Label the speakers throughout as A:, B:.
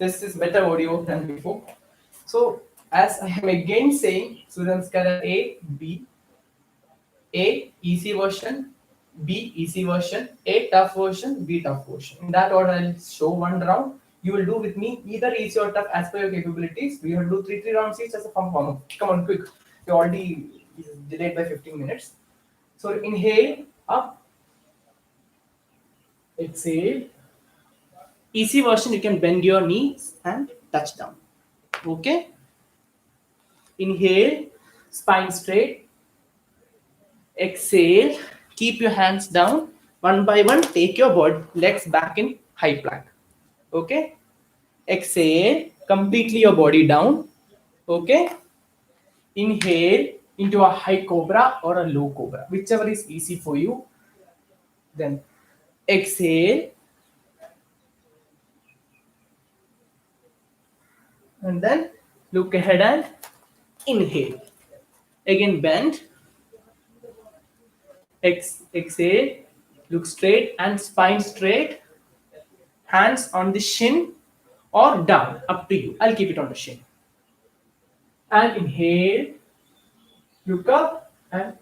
A: this is better audio than before. So as I am again saying, students can A, B, A easy version, B easy version, A tough version, B tough version. In that order, I'll show one round. You will do with me either easy or tough as per your capabilities. We will do three rounds each as a form. Come on, quick. You already delayed by 15 minutes. So inhale up, exhale. Easy version, you can bend your knees and touch down. Okay. Inhale, spine straight. Exhale, keep your hands down. One by one, take your legs back in high plank. Okay. Exhale, completely your body down. Okay. Inhale into a high cobra or a low cobra, whichever is easy for you. Then exhale. And then look ahead and inhale. Again, bend. Exhale, look straight and spine straight. Hands on the shin or down, up to you. I'll keep it on the shin. And inhale, look up and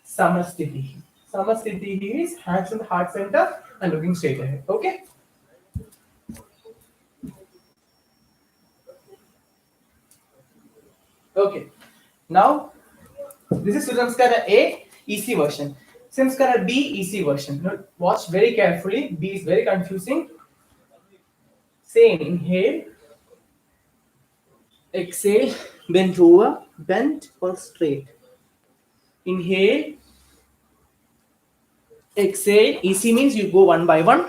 A: Samasthiti. Samasthiti is hands on the heart center and looking straight ahead. Okay? Okay. Now, this is Surya Namaskara A, easy version. Namaskara B, easy version. Now, watch very carefully. B is very confusing. Same. Inhale. Exhale. Bend over. Bend or straight. Inhale. Exhale. Easy means you go one by one.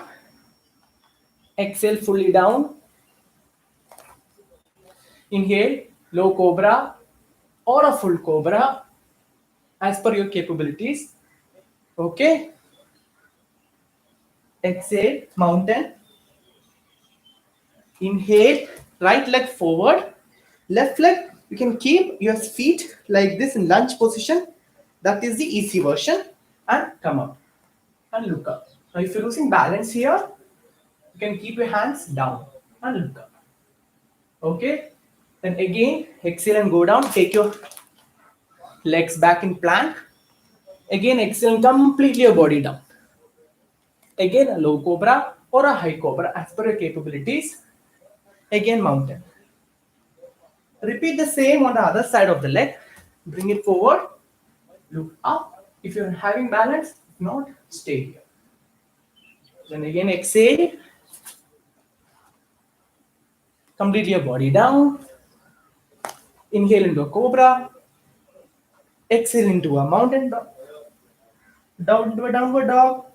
A: Exhale fully down. Inhale. Low cobra or a full cobra as per your capabilities. Okay. Exhale. Mountain. Inhale. Right leg forward. Left leg, you can keep your feet like this in lunge position. That is the easy version. And come up and look up. Now, if you're losing balance here, you can keep your hands down and look up. Okay. Then again, exhale and go down. Take your legs back in plank. Again, exhale and completely your body down. Again, a low cobra or a high cobra as per your capabilities. Again, mountain. Repeat the same on the other side of the leg. Bring it forward. Look up. If you're having balance, if not, stay here. Then again, exhale. Completely your body down. Inhale into a cobra. Exhale into a mountain dog. Down into a downward dog.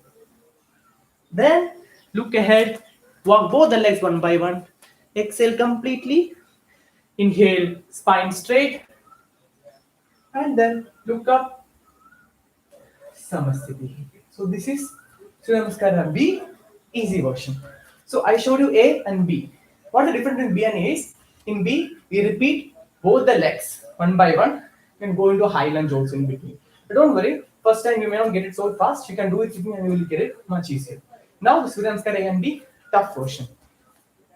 A: Then look ahead. Walk both the legs one by one. Exhale completely. Inhale, spine straight. And then look up. Samasthiti. So this is Surya Namaskara B, easy version. So I showed you A and B. What the difference in B and A is? In B, we repeat both the legs one by one. You can go into high lunge also in between. But don't worry, first time you may not get it so fast. You can do it with me and you will get it much easier. Now the Surya Namaskara A and B, tough version.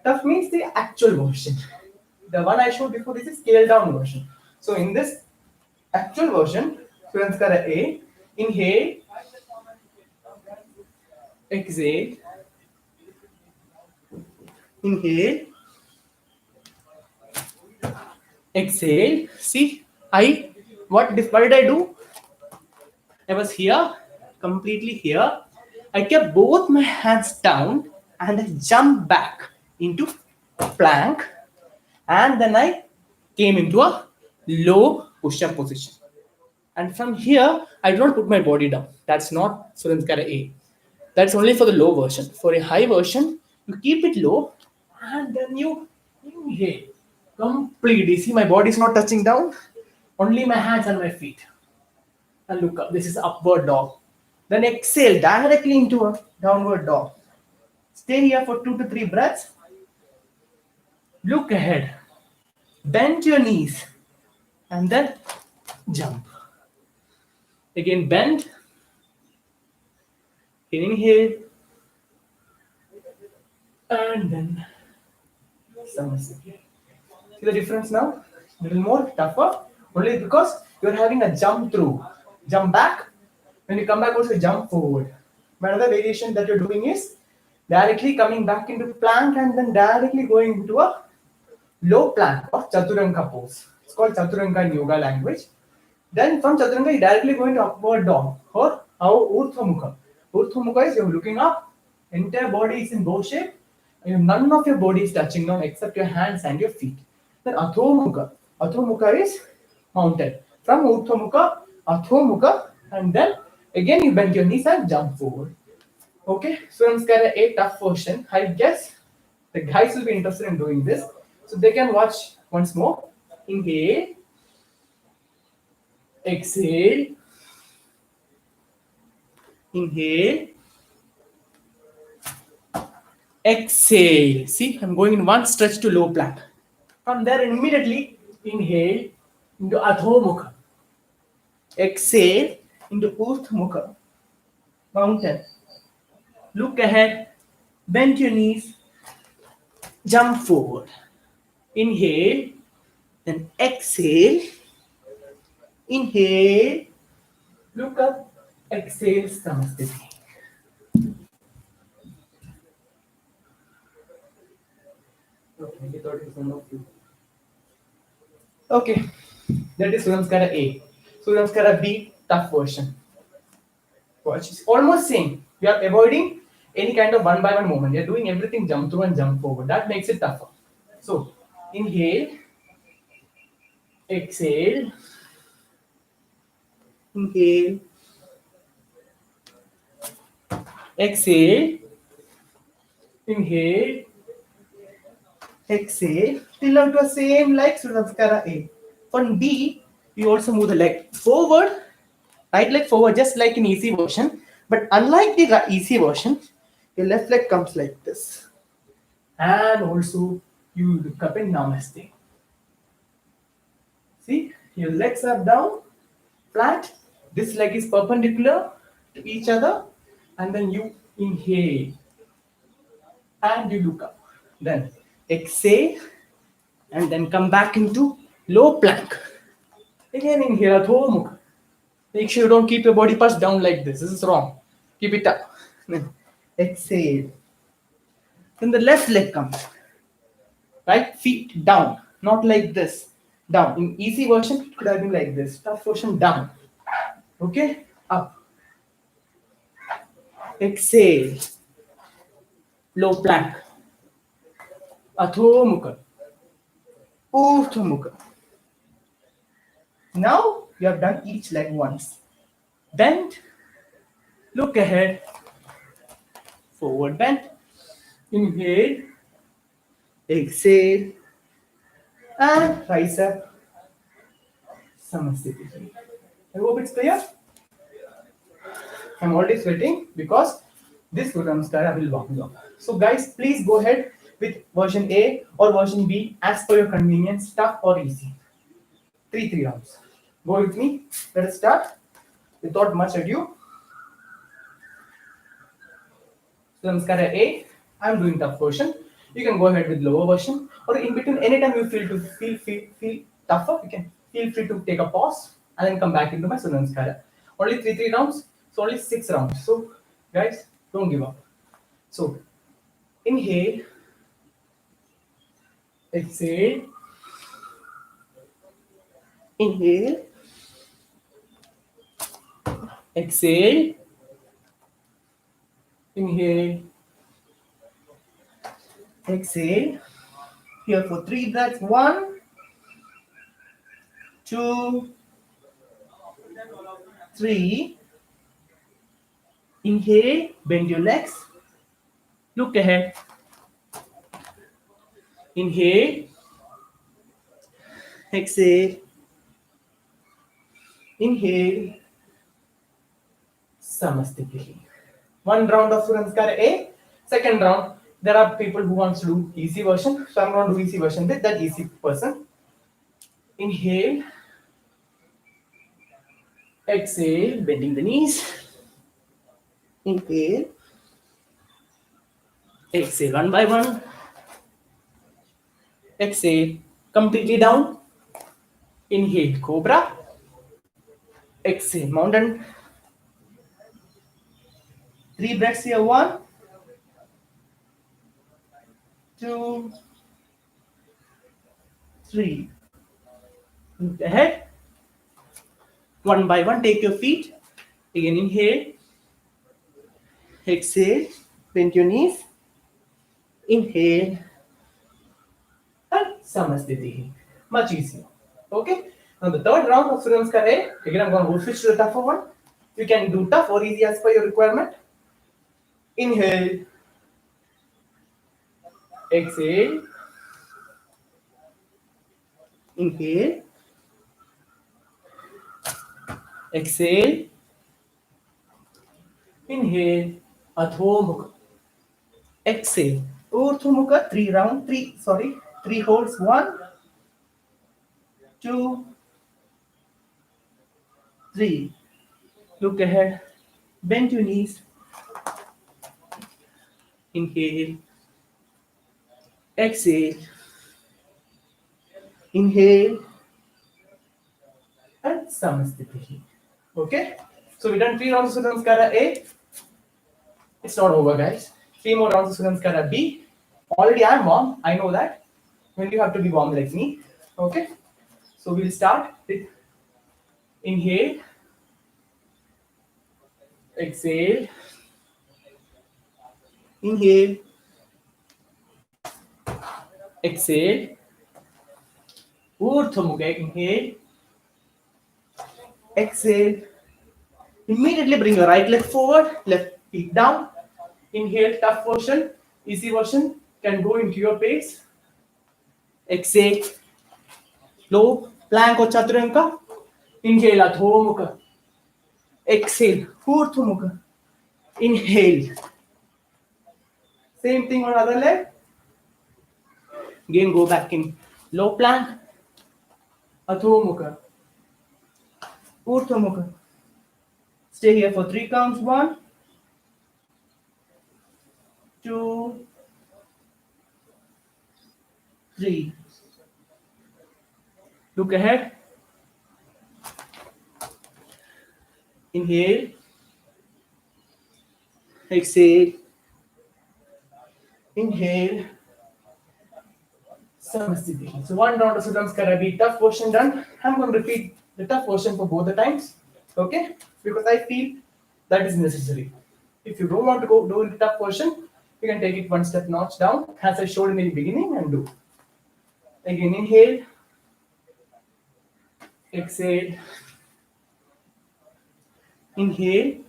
A: Tough means the actual version. The one I showed before is a scaled down version. So in this actual version, Surya Namaskara A, inhale, exhale, inhale, exhale. See, what did I do? I was here, completely here. I kept both my hands down and I jumped back into plank, and then I came into a low push-up position. And from here, I do not put my body down. That's not Surya Namaskara A. That's only for the low version. For a high version, you keep it low and then you inhale completely. See, my body is not touching down, only my hands and my feet. And look up. This is upward dog. Then exhale directly into a downward dog. Stay here for 2 to 3 breaths. Look ahead. Bend your knees and then jump. Again, bend. Inhale. And then Samasthiti. See the difference now? A little more tougher. Only because you're having a jump through. Jump back. When you come back, also jump forward. Another variation that you're doing is directly coming back into plank and then directly going into a low plank or chaturanga pose. It's called chaturanga in yoga language. Then from chaturanga, you directly go into upward dog or urdhva mukha. Urdhva mukha is you're looking up, entire body is in bow shape, and none of your body is touching down except your hands and your feet. Then adho mukha. Adho mukha is mountain. From urdhva mukha, adho mukha, and then again you bend your knees and jump forward. Okay, so I'm kind a tough version. I guess the guys will be interested in doing this, so they can watch once more. Inhale, exhale, inhale, exhale. See, I'm going in one stretch to low plank. From there, immediately inhale into adho mukha. Exhale into urdhva mukha. Mountain. Look ahead, bend your knees, jump forward. Inhale, then exhale. Inhale, look up, exhale, Samasthiti. Okay, that is Suramskara A. Suramskara B, tough version. Watch, it's almost same. You are avoiding any kind of one by one movement. You are doing everything jump through and jump forward. That makes it tougher. So, inhale, exhale, inhale, exhale, inhale, exhale, till out to the same like Suramskara A. For B, you also move the leg forward, right leg forward, just like in easy version. But unlike the easy version, your left leg comes like this. And also, you look up in Namaste. See, your legs are down, flat. This leg is perpendicular to each other. And then you inhale. And you look up. Then exhale. And then come back into low plank. Again inhale, adho mukha. Make sure you don't keep your body parts down like this. This is wrong. Keep it up. Then exhale. Then the left leg comes. Right? Feet down. Not like this. Down. In easy version, it could have been like this. Tough version, down. Okay? Up. Exhale. Low plank. Adho mukha. Urdhva mukha. Now you have done each leg once. Bend. Look ahead. Forward bend. Inhale. Exhale. And rise up. Samasthiti. I hope it's clear. I'm already sweating because this Namaskara will walk long. So guys, please go ahead with version A or version B as per your convenience, tough or easy. Three rounds. Go with me. Let us start without much ado. So Namaskara A, I'm doing tough version. You can go ahead with lower version, or in between, anytime you feel tougher, you can feel free to take a pause and then come back into my Namaskara. Only three rounds, so only 6 rounds. So guys, don't give up. So inhale, exhale, inhale, exhale, inhale, exhale. Here for 3 breaths. 1, 2, 3. Inhale, bend your legs. Look ahead. Inhale, exhale, inhale, Samasthiti. 1 round of Namaskara A. Second round, there are people who want to do easy version, so I'm going to do easy version with that easy person. Inhale, exhale, bending the knees. Inhale, exhale, 1 by 1. Exhale, completely down. Inhale, cobra. Exhale, mountain. 3 breaths here. 1, 2, 3. Look ahead. One by one, take your feet. Again, inhale. Exhale, bend your knees. Inhale. And Samasthiti. Much easier. Okay? Now the third round of Surya Namaskar hai. Again, I'm going to switch to the tougher one. You can do tough or easy as per your requirement. Inhale. Exhale. Inhale. Exhale. Inhale. Adho Mukha. Exhale. Urdhva Mukha. 3 holds. 1, 2, 3. Look ahead. Bend your knees. Inhale. Exhale. Inhale. And Samasthiti. Okay? So we done 3 rounds of Surya Namaskara A. It's not over, guys. 3 more rounds of Surya Namaskara B. Already I'm warm. I know that. When you have to be warm like me. Okay? So we'll start with inhale. Exhale. Inhale. Exhale. Urdhva Mukha. Inhale. Exhale. Immediately bring your right leg forward, left feet down. Inhale, tough version, easy version can go into your pace. Exhale, low plank or chaturanga. Inhale, Adho Mukha. Exhale, Urdhva Mukha. Inhale. Same thing on other leg. Again, go back in low plank, Adho Mukha. Urdhva Mukha. Stay here for 3 counts. 1, 2, 3. Look ahead. Inhale. Exhale. Inhale. Samasthiti. So 1 round of Surya Namaskara B, tough portion done. I'm going to repeat the tough portion for both the times. Okay? Because I feel that is necessary. If you don't want to go do the tough portion, you can take it 1 step notch down, as I showed in the beginning, and do. Again, inhale. Exhale. Inhale.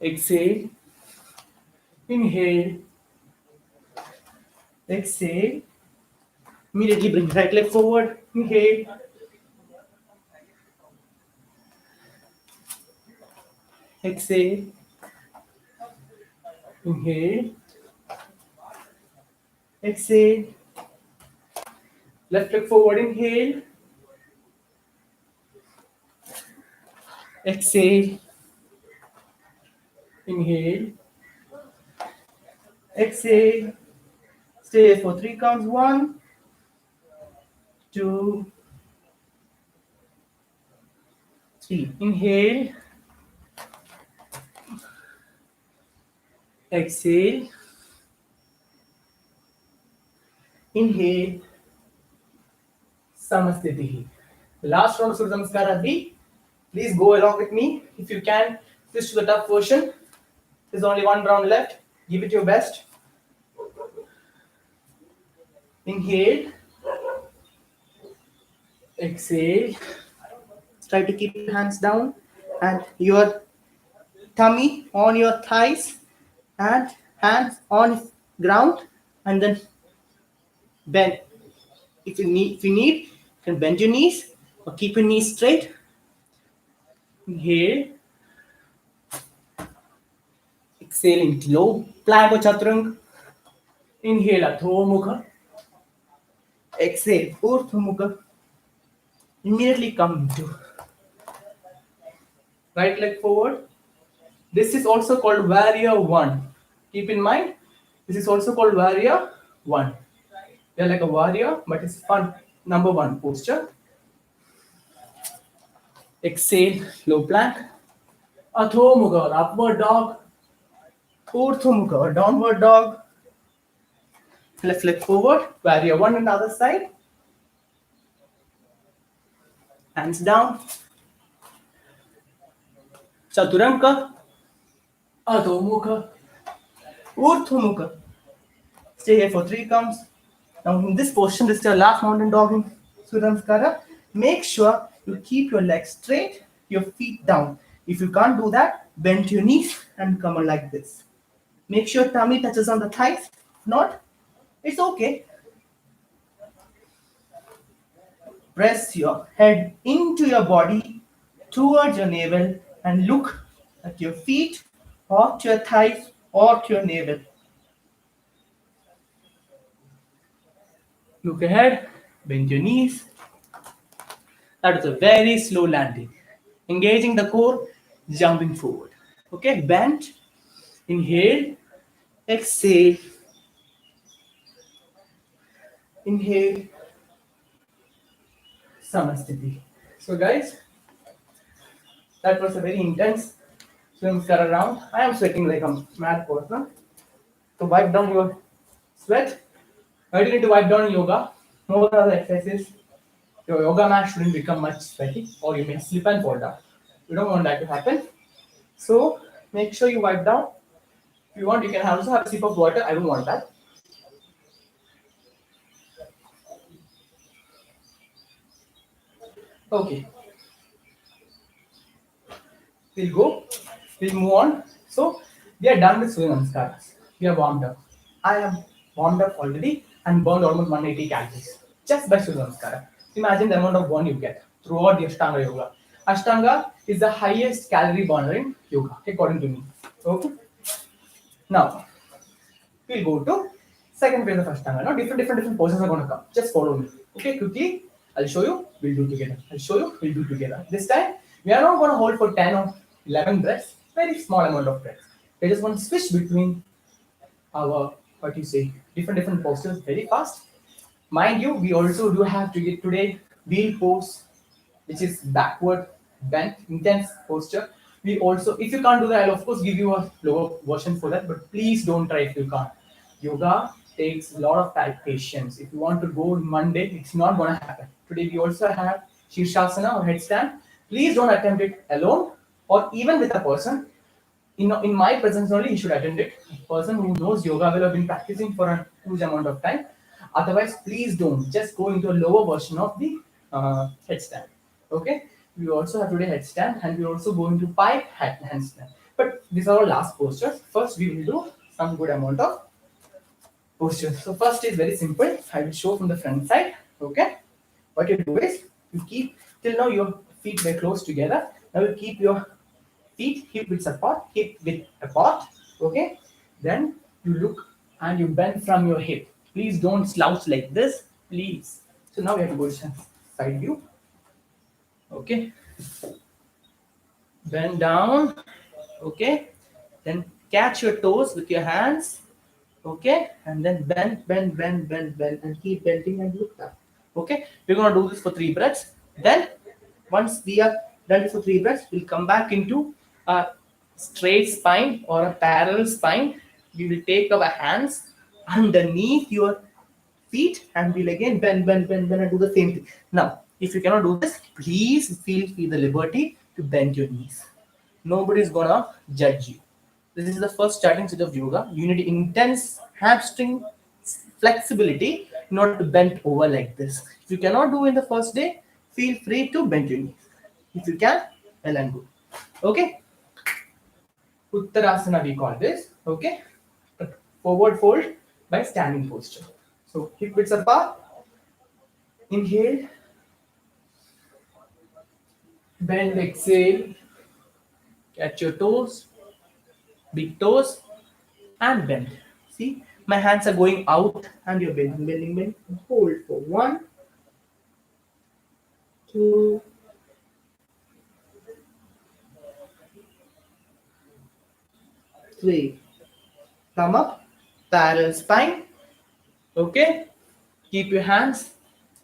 A: Exhale. Inhale. Exhale. Immediately bring right leg forward. Inhale. Exhale. Inhale. Exhale. Left leg forward. Inhale. Exhale. Inhale. Exhale. Stay for 3 counts. 1, 2, 3. Inhale. Exhale. Inhale. Samasthiti. The last round of Surya Namaskara B. Please go along with me. If you can, switch to the tough version. There's only 1 round left. Give it your best. Inhale. Exhale. Try to keep your hands down and your tummy on your thighs and hands on ground, and then bend. If you need, you can bend your knees or keep your knees straight. Inhale. Exhale into low plank or chaturanga. Inhale, Adho Mukha. Exhale, Urdhva Mukha. Immediately come to right leg forward. This is also called warrior 1. Keep in mind, this is also called warrior 1. You're like a warrior, but it's fun. Number 1 posture. Exhale, low plank. Adho Mukha, upward dog. Urdhva Mukha, downward dog. Let's flip forward. Warrior 1 on the other side. Hands down. Chaturanga. Adho Mukha. Urdhva Mukha. Stay here for 3 counts. Now in this position, this is your last mountain dog in Surya Namaskara. Make sure you keep your legs straight, your feet down. If you can't do that, bend your knees and come on like this. Make sure tummy touches on the thighs. If not, it's okay. Press your head into your body, towards your navel, and look at your feet or to your thighs or to your navel. Look ahead, bend your knees. That is a very slow landing. Engaging the core, jumping forward. Okay, bend, inhale, exhale, inhale, Samasthiti. So guys, that was a very intense swim car round. I am sweating like a mad person. To wipe down your sweat, why do you need to wipe down yoga? More other exercises, your yoga mat shouldn't become much sweaty or you may slip and fall down. You don't want that to happen. So make sure you wipe down. If you want, you can also have a sip of water. I don't want that. Okay. We'll go. We'll move on. So we are done with Surya Namaskaras. We are warmed up. I am warmed up already and burned almost 180 calories just by Surya Namaskara. Imagine the amount of burn you get throughout the Ashtanga yoga. Ashtanga is the highest calorie burner in yoga, according to me. Okay. Now we'll go to second phase of Ashtanga. Now different poses are going to come. Just follow me. Okay, quickly. I'll show you. We'll do together. I'll show you. We'll do together. This time we are not going to hold for 10 or 11 breaths. Very small amount of breaths. We're just going to switch between our different postures very fast. Mind you, we also do have to get today wheel pose, which is backward bent, intense posture. We also, if you can't do that, I'll of course give you a lower version for that, but please don't try if you can't. Yoga takes a lot of patience. If you want to go Monday, it's not going to happen. Today we also have Shirshasana or headstand. Please don't attempt it alone or even with a person. In my presence only, you should attend it. A person who knows yoga will have been practicing for a huge amount of time. Otherwise, please don't. Just go into a lower version of the headstand. Okay. We also have today headstand, and we also go into pipe handstand. But these are our last postures. First, we will do some good amount of postures. So first is very simple. I will show from the front side. Okay. What you do is you keep till now your feet were close together. Now you keep your feet hip width apart. Okay. Then you look and you bend from your hip. Please don't slouch like this. Please. So now we have to go to side view. Okay. Bend down. Okay. Then catch your toes with your hands. Okay. And then bend, and keep bending and look up. Okay. We're going to do this for 3 breaths. Then once we are done for 3 breaths, we'll come back into a straight spine or a parallel spine. We will take our hands underneath your feet and we'll again bend and do the same thing. Now, if you cannot do this, please feel the liberty to bend your knees. Nobody's gonna judge you. This is the first starting stage of yoga. You need intense hamstring flexibility in order to bend over like this. If you cannot do in the first day, feel free to bend your knees. If you can, well and good. Okay. Uttarasana we call this. Okay. Forward fold by standing posture. So hip width apart. Inhale. Bend, exhale. Catch your toes. Big toes. And bend. See, my hands are going out and you're bending. Hold for 1, 2, 3. Come up, parallel spine. Okay, keep your hands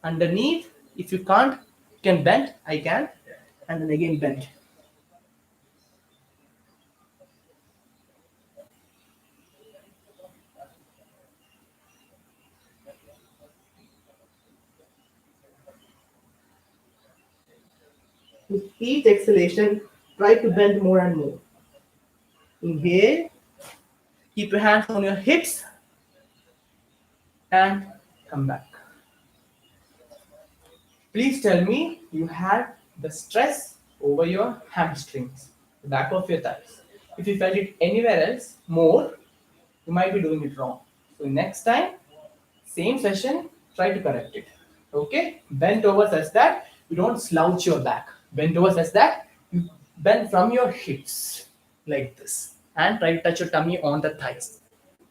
A: underneath. If you can't, you can bend. I can, and then again bend. With each exhalation, try to bend more and more. Inhale, keep your hands on your hips, and come back. Please tell me you had the stress over your hamstrings, the back of your thighs. If you felt it anywhere else more, you might be doing it wrong. So next time, same session, try to correct it. Okay? Bend over such that you don't slouch your back. Bend over such that you bend from your hips like this. And try to touch your tummy on the thighs.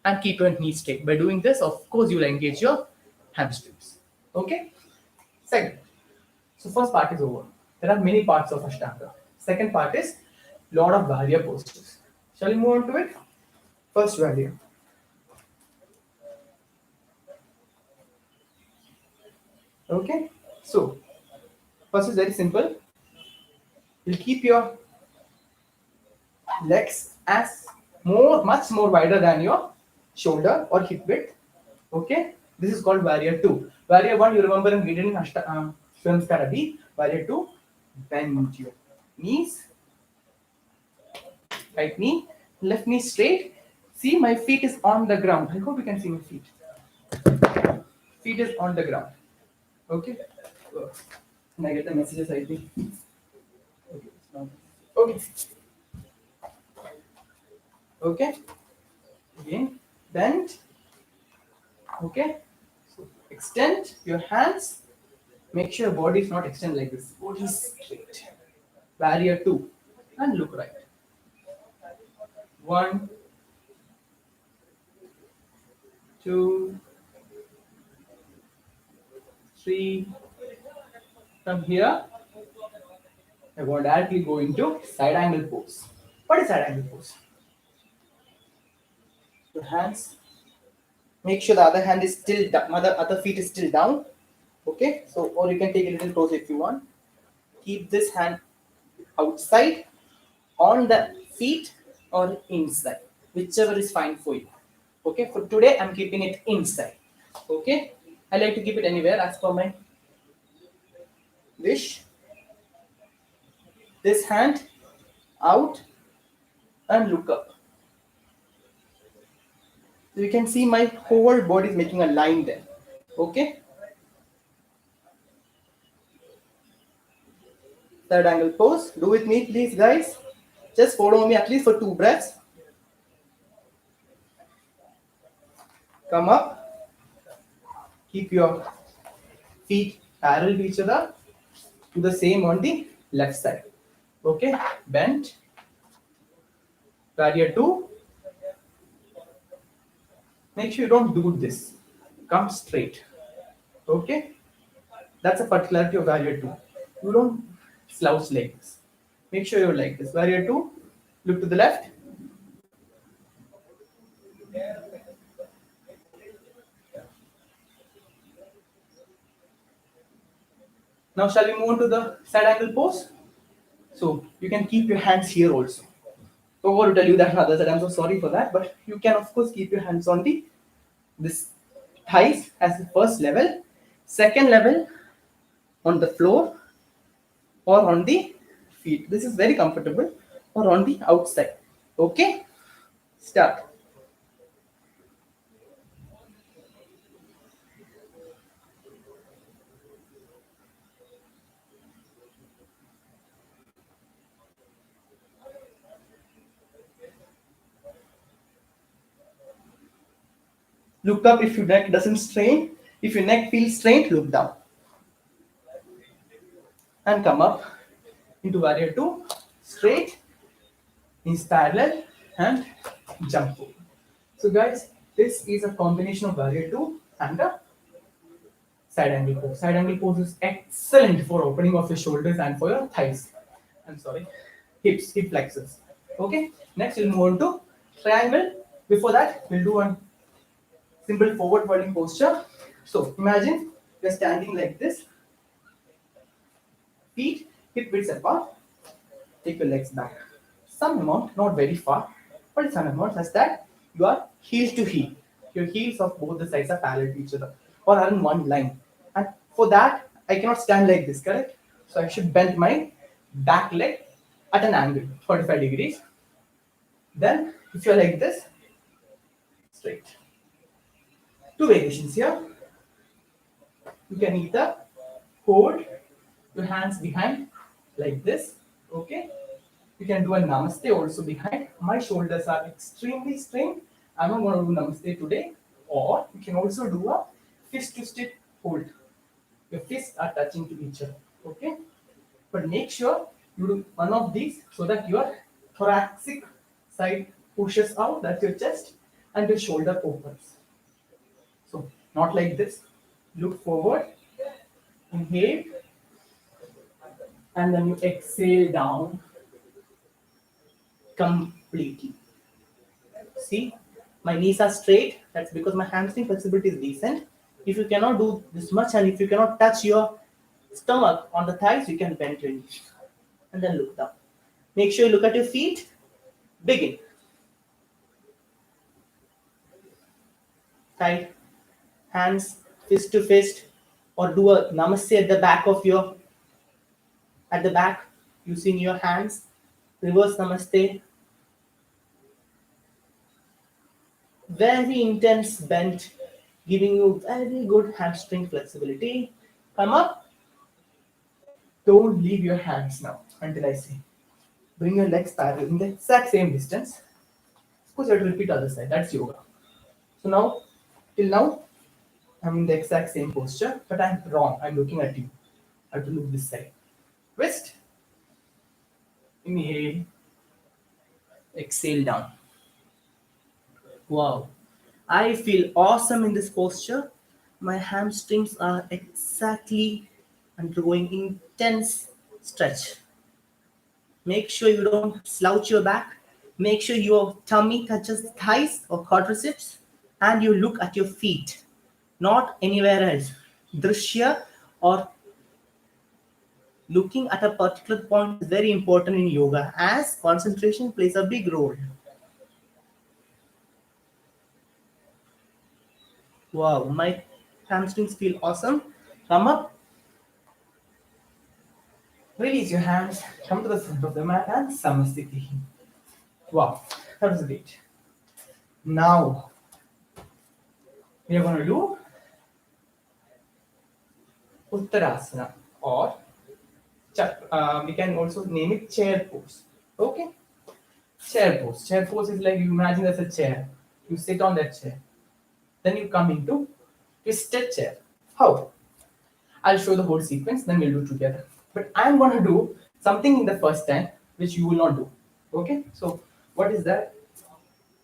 A: And keep your knees straight. By doing this, of course, you will engage your hamstrings. Okay? Second. So first part is over. There are many parts of ashtanga. Second part is lot of warrior postures. Shall we move on to it? First warrior. Okay. So first is very simple. You'll keep your legs as much more wider than your shoulder or hip width. Okay. This is called warrior 2. Warrior 1, you remember in we did in films karate. Warrior 2, bend your knees. Right knee, left knee straight. See, my feet is on the ground. I hope you can see my feet. Feet is on the ground. Okay. Can I get the messages? I think. Okay. Okay. Okay. Again, bend. Okay. So extend your hands. Make sure your body is not extended like this. Body is straight. Warrior 2. And look right. 1, 2, 3. From here, I want to directly go into side angle pose. What is side angle pose? Your hands. Make sure the other hand is still down, other feet is still down. Okay, so or you can take a little closer if you want. Keep this hand outside, on the feet or inside, whichever is fine for you. Okay, for today I'm keeping it inside. Okay, I like to keep it anywhere as per my wish. This hand out and look up. So you can see my whole body is making a line there. Okay. Third angle pose. Do with me, please, guys. Just follow me at least for 2 breaths. Come up. Keep your feet parallel to each other. Do the same on the left side. Okay. Bend. Warrior 2. Make sure you don't do this. Come straight. Okay. That's a particularity of warrior 2. You don't slouch like this. Make sure you're like this. Warrior 2. Look to the left. Now shall we move on to the side angle pose? So you can keep your hands here also. I want to tell you that other side. I'm so sorry for that, but you can of course keep your hands on this thighs as the first level, second level on the floor or on the feet. This is very comfortable, or on the outside. Okay, start. Look up if your neck doesn't strain. If your neck feels strained, look down. And come up into warrior 2, straight, knees parallel, and jump forward. So guys, this is a combination of warrior 2 and a side angle pose. Side angle pose is excellent for opening of your shoulders and for your thighs. I'm sorry, hips, hip flexors. Okay, next we'll move on to triangle. Before that, we'll do one Simple forward folding posture. So imagine you're standing like this, feet hip width apart, take your legs back. Some amount, not very far, but some amount such that you are heel to heel. Your heels of both the sides are parallel to each other or are in one line. And for that, I cannot stand like this, correct? So I should bend my back leg at an angle, 45 degrees. Then, if you're like this, straight. Two variations here. You can either hold your hands behind like this, okay? You can do a namaste also behind. My shoulders are extremely strained. I'm not going to do namaste today. Or you can also do a fist to stick hold. Your fists are touching to each other, okay? But make sure you do one of these so that your thoracic side pushes out, that's your chest, and your shoulder opens. So, not like this. Look forward, inhale, and then you exhale down completely. See, my knees are straight. That's because my hamstring flexibility is decent. If you cannot do this much and if you cannot touch your stomach on the thighs, you can bend your knees and then look down. Make sure you look at your feet. Begin. Tight hands, fist to fist, or do a namaste at the back of your, at the back, using your hands. Reverse namaste. Very intense bend, giving you very good hamstring flexibility. Come up. Don't leave your hands now until I say. Bring your legs parallel in the exact same distance. Of course, you have to repeat other side. That's yoga. So now, till now, I'm in the exact same posture, but I'm wrong. I'm looking at you. I have to look this side. Twist. Inhale. Exhale down. Wow. I feel awesome in this posture. My hamstrings are exactly undergoing intense stretch. Make sure you don't slouch your back. Make sure your tummy touches the thighs or quadriceps and you look at your feet, not anywhere else. Drishya or looking at a particular point is very important in yoga as concentration plays a big role. Wow, my hamstrings feel awesome. Come up, release your hands, come to the front of the mat and samasthiti. Wow, that was great. Now, we are going to do Uttarasana or we can also name it chair pose. Okay? Chair pose. Chair pose is like you imagine there's a chair. You sit on that chair. Then you come into twisted chair. How? I'll show the whole sequence, then we'll do together. But I'm going to do something in the first time which you will not do. Okay? So, what is that?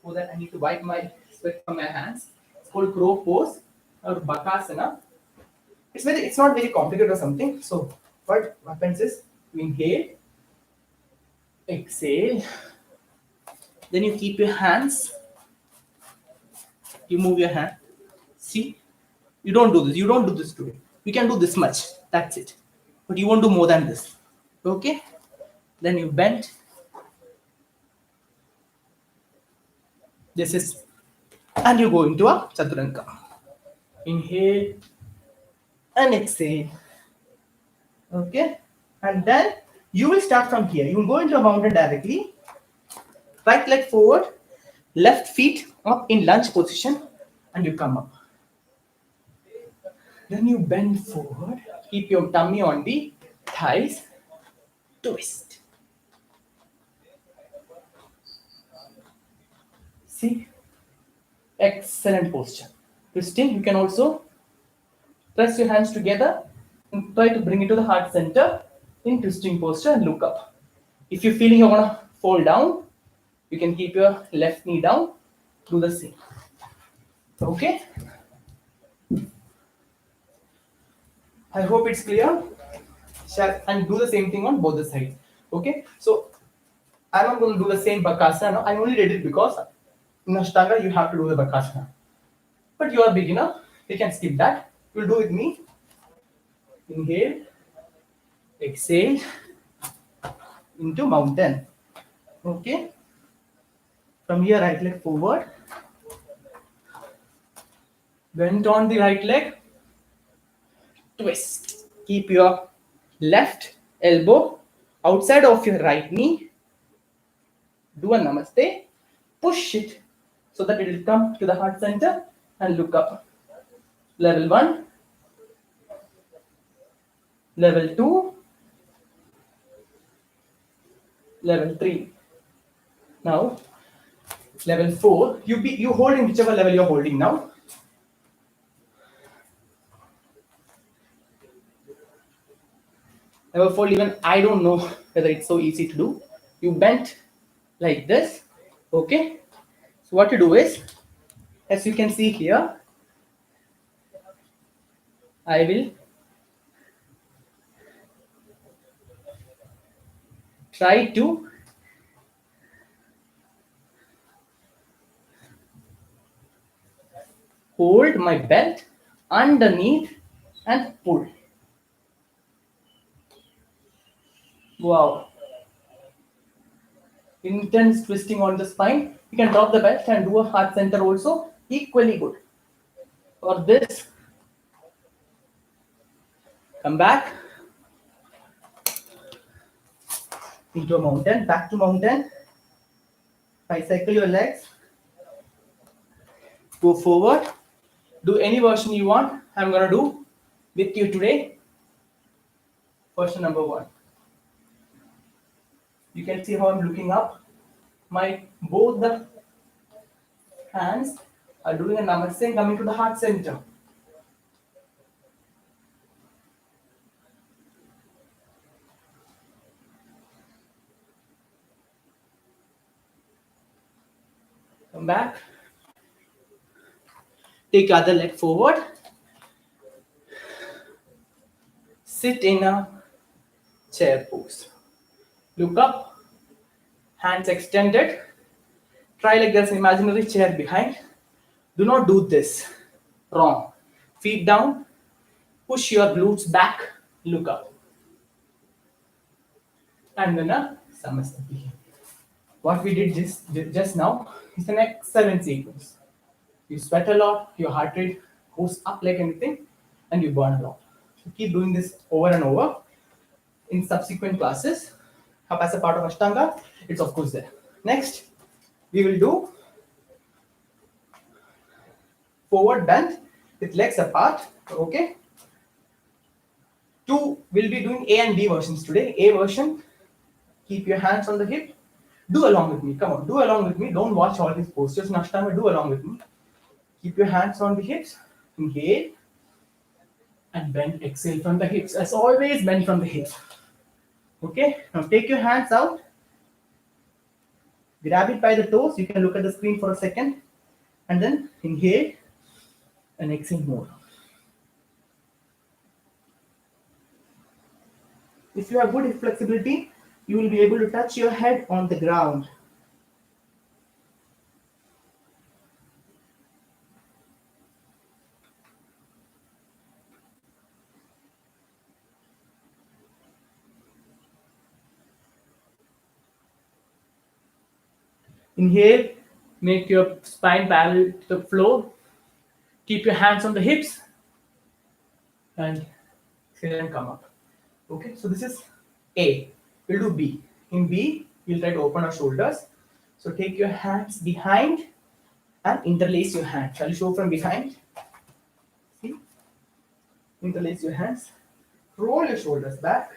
A: For that, I need to wipe my sweat from my hands. It's called crow pose or bakasana. It's not very complicated or something. So, what happens is you inhale, exhale, then you keep your hands, you move your hand. See, you don't do this. You don't do this today. You can do this much. That's it. But you won't do more than this. Okay? Then you bend. This is, and you go into a chaturanga. Inhale and exhale. Okay? And then you will start from here. You will go into a mountain directly. Right leg forward, left feet up in lunge position, and you come up. Then you bend forward, keep your tummy on the thighs, twist. See? Excellent posture. Twisting, you can also press your hands together and try to bring it to the heart center in twisting posture and look up. If you're feeling you're gonna fall down, you can keep your left knee down, do the same. Okay? I hope it's clear. And do the same thing on both the sides. Okay? So I'm not going to do the same bakasana. I only did it because in ashtanga you have to do the bakasana. But you are a beginner, you can skip that. You'll do with me. Inhale, exhale into mountain. Okay. From here, right leg forward. Bend on the right leg. Twist. Keep your left elbow outside of your right knee. Do a namaste. Push it so that it will come to the heart center and look up. Level 1, level 2, level 3. Now, level 4, you hold in whichever level you're holding now. Level 4, even I don't know whether it's so easy to do. You bend like this. Okay. So what you do is, as you can see here, I will try to hold my belt underneath and pull. Wow. Intense twisting on the spine. You can drop the belt and do a heart center also. Equally good. For this, come back into a mountain, back to mountain. Bicycle your legs. Go forward. Do any version you want. I'm gonna do with you today. Version number 1. You can see how I'm looking up. My both the hands are doing a namaste coming to the heart center. Come back. Take other leg forward. Sit in a chair pose. Look up. Hands extended. Try like there's an imaginary chair behind. Do not do this. Wrong. Feet down. Push your glutes back. Look up. And then a samasthiti. What we did just now is an excellent sequence. You sweat a lot, your heart rate goes up like anything, and you burn a lot. So keep doing this over and over in subsequent classes. As a part of ashtanga, it's of course there. Next, we will do forward bend with legs apart. Okay. 2, we'll be doing A and B versions today. A version, keep your hands on the hip. Do along with me. Come on, do along with me. Don't watch all these postures in ashtanga. Do along with me. Keep your hands on the hips. Inhale and bend. Exhale from the hips. As always, bend from the hips. Okay. Now take your hands out. Grab it by the toes. You can look at the screen for a second, and then inhale and exhale more. If you have good hip flexibility, you will be able to touch your head on the ground. Inhale, make your spine parallel to the floor. Keep your hands on the hips and exhale and come up. Okay, so this is A. We'll do B. In B, we'll try to open our shoulders. So take your hands behind and interlace your hands. Shall I show from behind? See? Interlace your hands. Roll your shoulders back.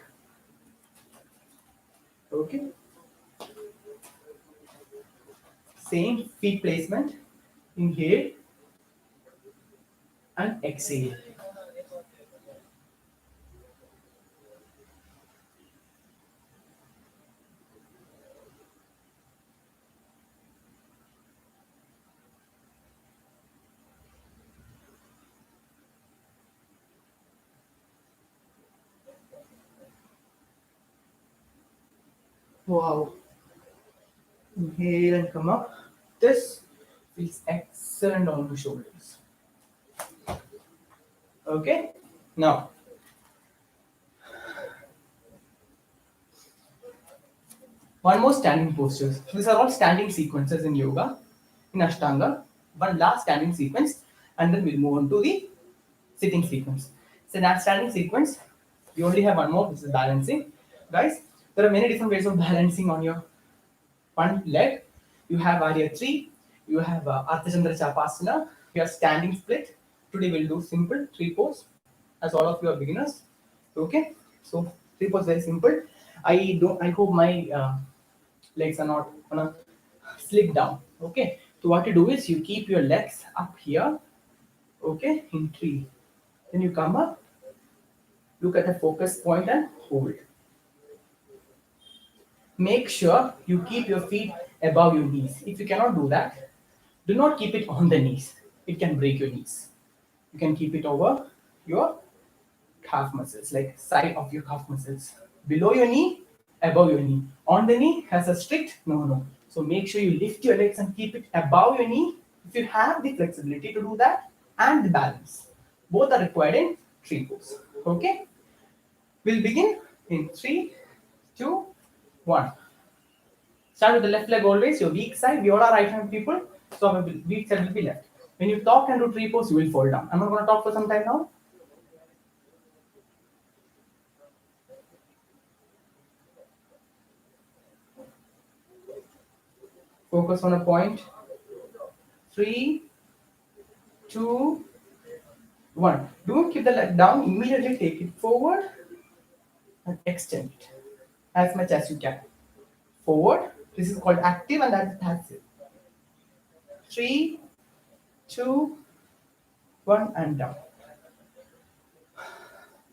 A: Okay. Same feet placement. Inhale and exhale. Wow. Inhale and come up. This feels excellent on the shoulders. Okay, now one more standing postures. These are all standing sequences in yoga, in ashtanga. One last standing sequence, and then we'll move on to the sitting sequence. So in that standing sequence, we only have one more, which is balancing. Guys, there are many different ways of balancing on your one leg. You have Arya 3, you have Ardha Chandra Chapasana, you have standing split. Today we'll do simple 3 pose, as all of you are beginners. Okay, so 3 pose very simple. I hope my legs are not gonna slip down. Okay, so what you do is you keep your legs up here. Okay, in 3. Then you come up, look at the focus point and hold. Make sure you keep your feet above your knees. If you cannot do that, do not keep it on the knees. It can break your knees. You can keep it over your calf muscles, like side of your calf muscles. Below your knee, above your knee. On the knee has a strict no. So make sure you lift your legs and keep it above your knee. If you have the flexibility to do that and the balance. Both are required in 3 pose. Okay? We'll begin in 3, 2, 1. Start with the left leg always, your weak side. We all are right hand people, so our weak side will be left. When you talk and do 3 pose, you will fall down. I'm not going to talk for some time now. Focus on a point. 3, 2, 1. Don't keep the leg down. Immediately take it forward and extend it as much as you can. Forward. This is called active and that is passive. 3, 2, 1 and down.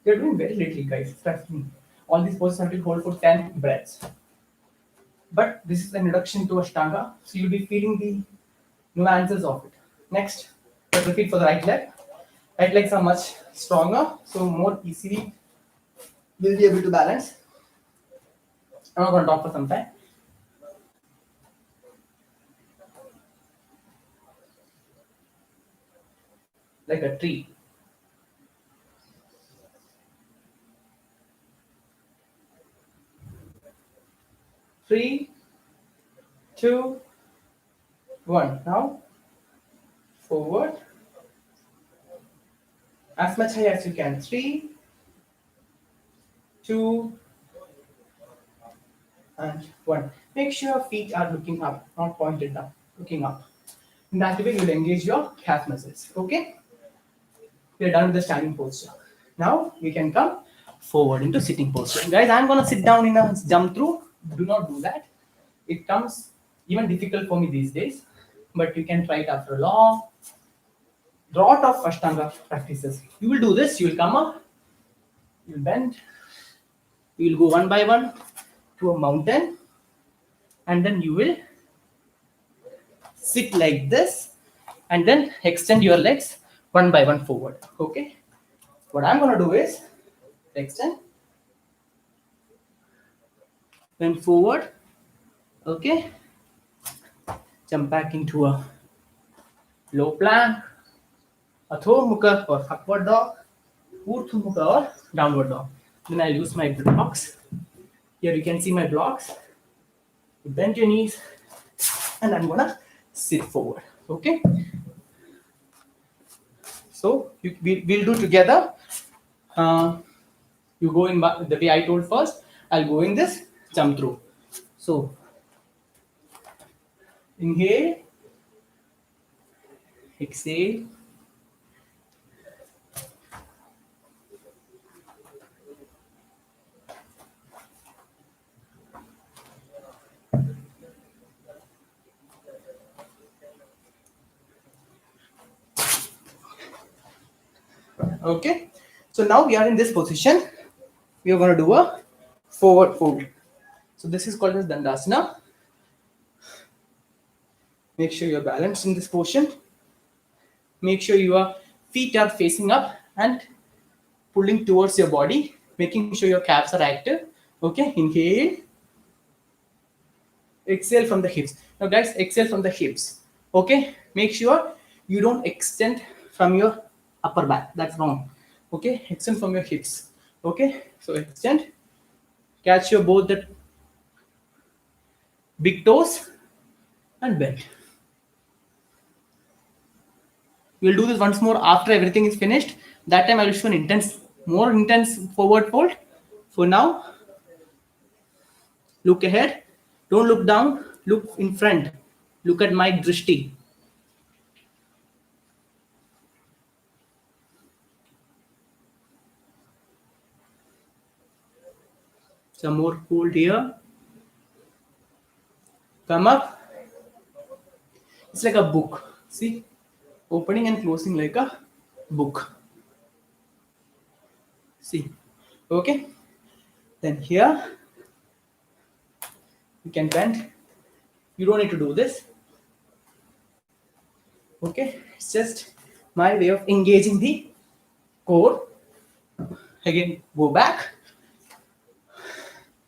A: You're doing very little, guys. Trust me. All these poses have to hold for 10 breaths. But this is an introduction to Ashtanga, so you'll be feeling the nuances of it. Next, let's repeat for the right leg. Right legs are much stronger, so more easily we'll be able to balance. I'm not going to talk for some time. Like a tree. Three, 2, 1. Now, forward. As much high as you can. 3, 2, and 1. Make sure your feet are looking up, not pointed down, looking up. In that way, you'll engage your calf muscles. Okay? We're done with the standing posture. Now, we can come forward into sitting posture. Guys, I'm going to sit down in a jump through. Do not do that. It comes even difficult for me these days, but you can try it after a long lot of Ashtanga practices. You will do this, you will come up, you will bend, you will go one by one to a mountain, and then you will sit like this and then extend your legs one by one forward. Okay, what I'm going to do is extend, then forward. Okay, jump back into a low plank, Adho Mukha or upward dog, Urdhva Mukha or downward dog. Then I'll use my blocks. Here you can see my blocks. You bend your knees and I'm gonna sit forward. Okay. So we'll do together. You go in the way I told first. I'll go in this jump through. So inhale, exhale. Okay, so now we are in this position. We are going to do a forward fold. So this is called as Dandasana. Make sure you're balanced in this position. Make sure your feet are facing up and pulling towards your body, making sure your calves are active. Okay, inhale. Exhale from the hips. Now guys, exhale from the hips. Okay, make sure you don't extend from your upper back. That's wrong. Okay, extend from your hips. Okay, so extend, catch your both the big toes and bend. We'll do this once more after everything is finished. That time I will show an more intense forward fold. For now, look ahead. Don't look down. Look in front. Look at my drishti. Some more hold here. Come up. It's like a book. See? Opening and closing like a book. See? Okay? Then here, you can bend. You don't need to do this. Okay? It's just my way of engaging the core. Again, go back.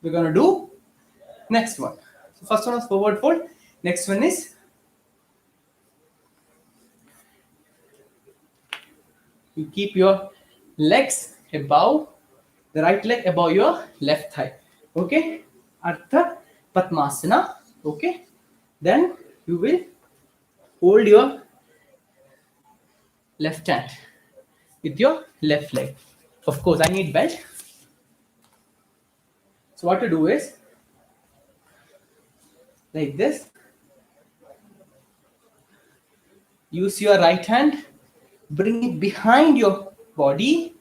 A: We're gonna do next one. So first one was forward fold. Next one is you keep your legs above the right leg above your left thigh. Okay, Artha Padmasana. Okay, then you will hold your left hand with your left leg. Of course, I need belt. So what to do is like this. Use your right hand, bring it behind your body,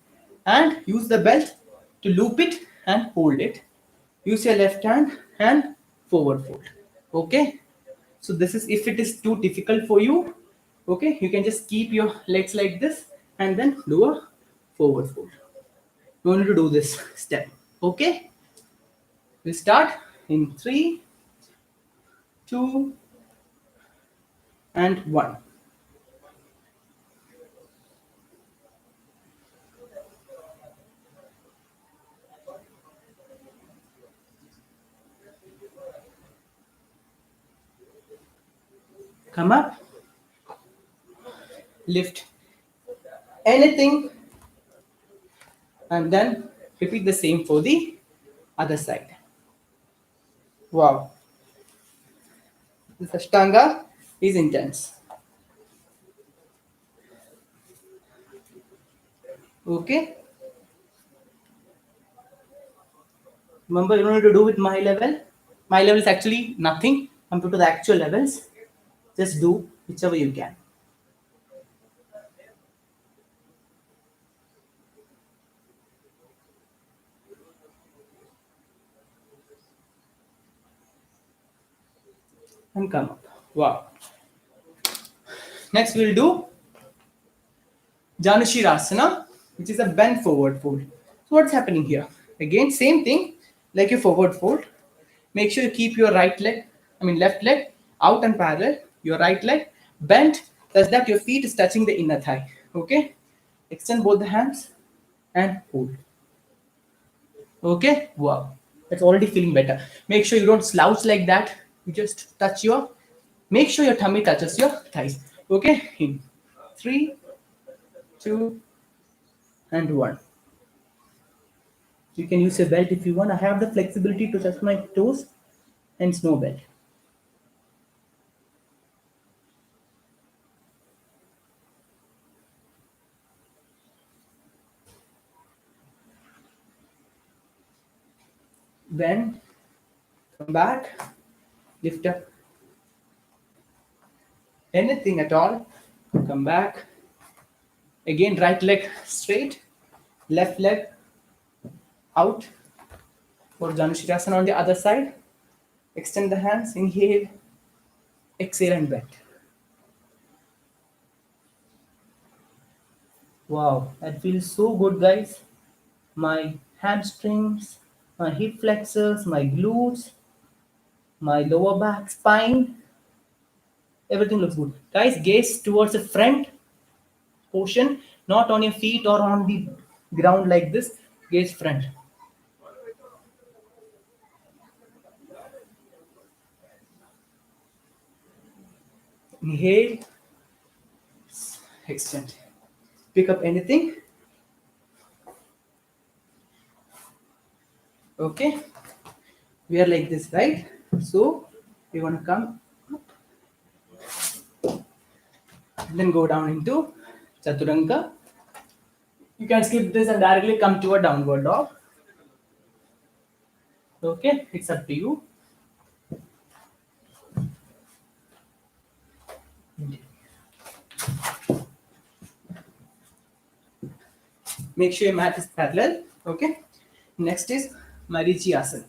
A: and use the belt to loop it and hold it. Use your left hand and forward fold. Okay, so this is if it is too difficult for you. Okay, you can just keep your legs like this and then do a forward fold. You need to do this step. Okay, we'll start in 3, 2, and 1. Come up, lift anything, and then repeat the same for the other side. Wow, this ashtanga is intense. Okay, remember you don't need to do with my level. My level is actually nothing compared to the actual levels. Just do whichever you can. And come up. Wow. Next we'll do Janushirasana, which is a bend forward fold. So what's happening here? Again, same thing like your forward fold. Make sure you keep your left leg out and parallel. Your right leg bent such that your feet is touching the inner thigh. Okay? Extend both the hands and hold. Okay? Wow. It's already feeling better. Make sure you don't slouch like that. You just touch make sure your tummy touches your thighs. Okay? In 3, 2, and 1. You can use a belt if you want. I have the flexibility to touch my toes, hence no belt. Bend, come back, lift up. Anything at all, come back. Again, right leg straight, left leg out. For Janushirasana on the other side. Extend the hands, inhale, exhale, and bend. Wow, that feels so good, guys. My hamstrings, my hip flexors, my glutes, my lower back, spine, everything looks good. Guys, gaze towards the front portion, not on your feet or on the ground like this. Gaze front. Inhale, extend. Pick up anything. Okay, we are like this, right? So we want to come up, then go down into Chaturanga. You can skip this and directly come to a downward dog. Okay, it's up to you. Make sure your mat is parallel. Okay, next is Marichi Asana.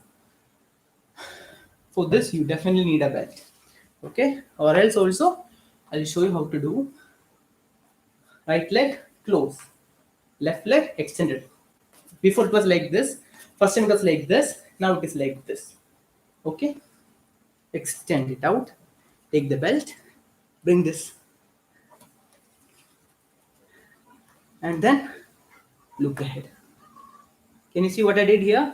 A: For this, you definitely need a belt. Okay, or else also I'll show you how to do. Right leg close, left leg extended. Before it was like this, first time it was like this, now it is like this. Okay, extend it out, take the belt, bring this, and then look ahead. Can you see what I did here?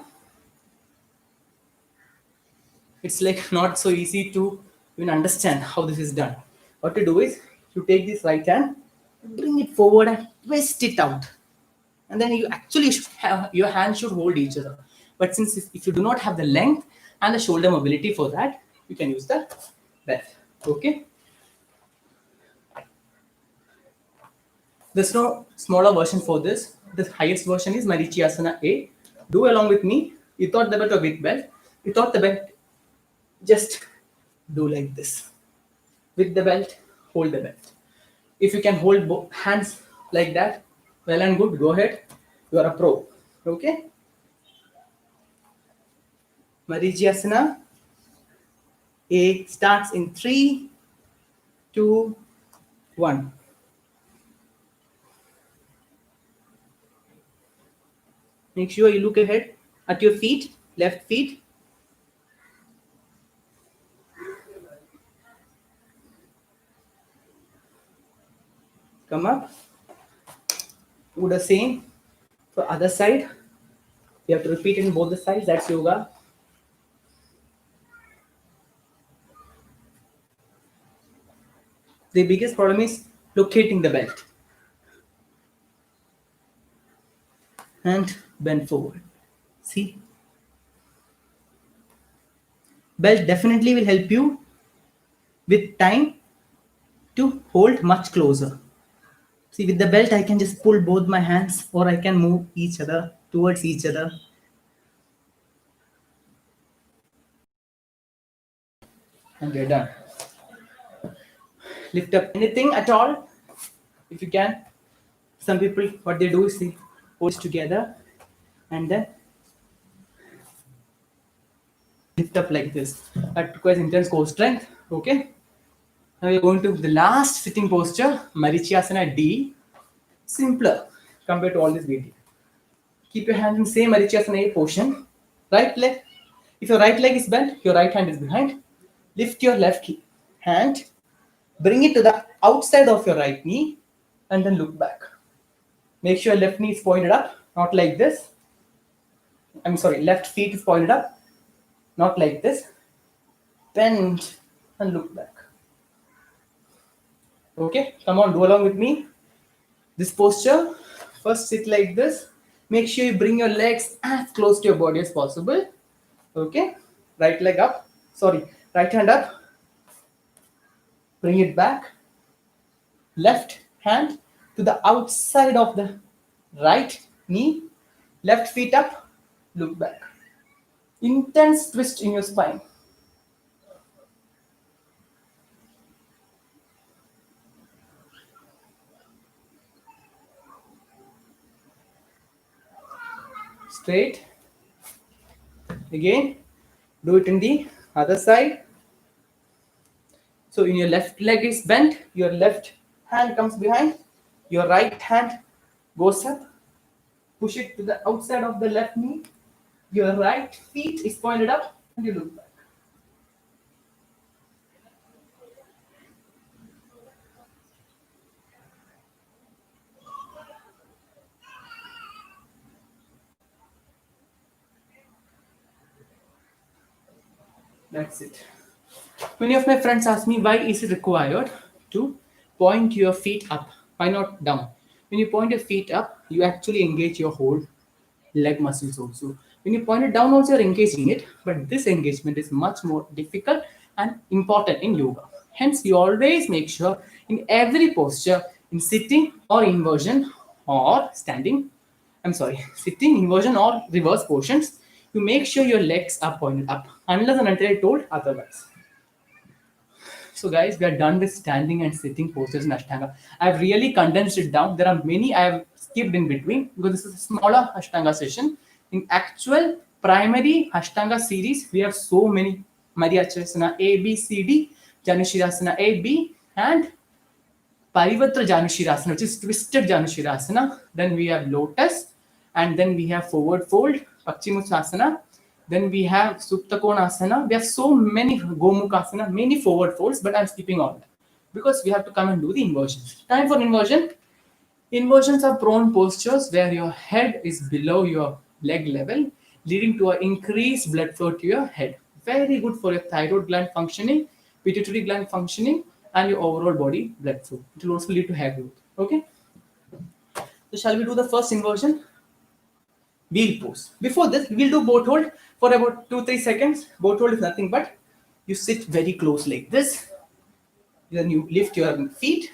A: It's like not so easy to even understand how this is done. What to do is you take this right hand, bring it forward and twist it out, and then you actually should have, your hands should hold each other. But since if you do not have the length and the shoulder mobility for that, you can use the belt. Okay, there's no smaller version for this. The highest version is Marichi Asana A. Do along with me. Without the belt or with belt. Without the belt, just do like this. With the belt, hold the belt. If you can hold both hands like that, well and good, go ahead. You are a pro. Okay? Marichi Asana A starts in 3, 2, 1. Make sure you look ahead at your feet, left feet. Come up. Do the same for other side. You have to repeat in both the sides. That's yoga. The biggest problem is locating the belt. And bend forward. See? Belt definitely will help you with time to hold much closer. See, with the belt, I can just pull both my hands or I can move each other towards each other. And we're done. Lift up anything at all if you can. Some people, what they do is they hold together and then lift up like this. That requires intense core strength. Okay. Now we're going to the last sitting posture, Marichi Asana D. Simpler compared to all this waiting. Keep your hand in same Marichi Asana A position. Right leg. If your right leg is bent, your right hand is behind. Lift your left hand. Bring it to the outside of your right knee and then look back. Make sure left knee is pointed up, not like this. I'm sorry, left feet is pointed up, not like this. Bend and look back. Okay, come on, do along with me. This posture, first sit like this. Make sure you bring your legs as close to your body as possible. Okay, right leg up, sorry, right hand up. Bring it back. Left hand to the outside of the right knee. Left feet up, look back. Intense twist in your spine. Straight. Again, do it in the other side. So in your left leg is bent, your left hand comes behind, your right hand goes up, push it to the outside of the left knee, your right feet is pointed up and you look back. That's it. Many of my friends ask me, why is it required to point your feet up? Why not down? When you point your feet up, you actually engage your whole leg muscles also. When you point it down also you're engaging it, but this engagement is much more difficult and important in yoga. Hence, you always make sure in every posture, in sitting or inversion or standing, I'm sorry, sitting, inversion or reverse positions, you make sure your legs are pointed up unless and until I told otherwise. So guys, we are done with standing and sitting postures in Ashtanga. I've really condensed it down. There are many I have skipped in between because this is a smaller Ashtanga session. In actual primary Ashtanga series, we have so many Madhyachasana A, B, C, D, Janushirasana A, B, and Parivatra Janushirasana, which is twisted Janushirasana. Then we have lotus, and then we have forward fold, Paschimottanasana. Then we have Suptakonasana. We have so many Gomukasana, many forward folds, but I'm skipping all that because we have to come and do the inversions. Time for inversion. Inversions are prone postures where your head is below your leg level, leading to an increased blood flow to your head. Very good for your thyroid gland functioning, pituitary gland functioning, and your overall body blood flow. It will also lead to hair growth. Okay. So shall we do the first inversion? Wheel pose. Before this, we'll do boat hold for about 2-3 seconds. Boat hold is nothing but you sit very close like this. Then you lift your feet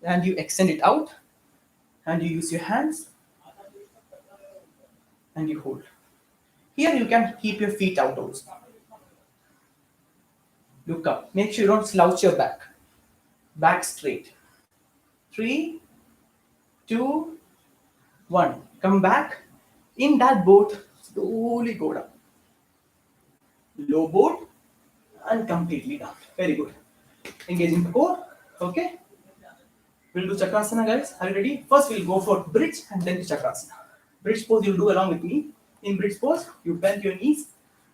A: and you extend it out. And you use your hands and you hold. Here you can keep your feet out also. Look up. Make sure you don't slouch your back. Back straight. 3, 2, 1. Come back. In that boat, slowly go down. Low boat and completely down. Very good. Engaging the core. Okay. We'll do Chakrasana, guys. Are you ready? First, we'll go for bridge and then Chakrasana. Bridge pose, you'll do along with me. In bridge pose, you bend your knees,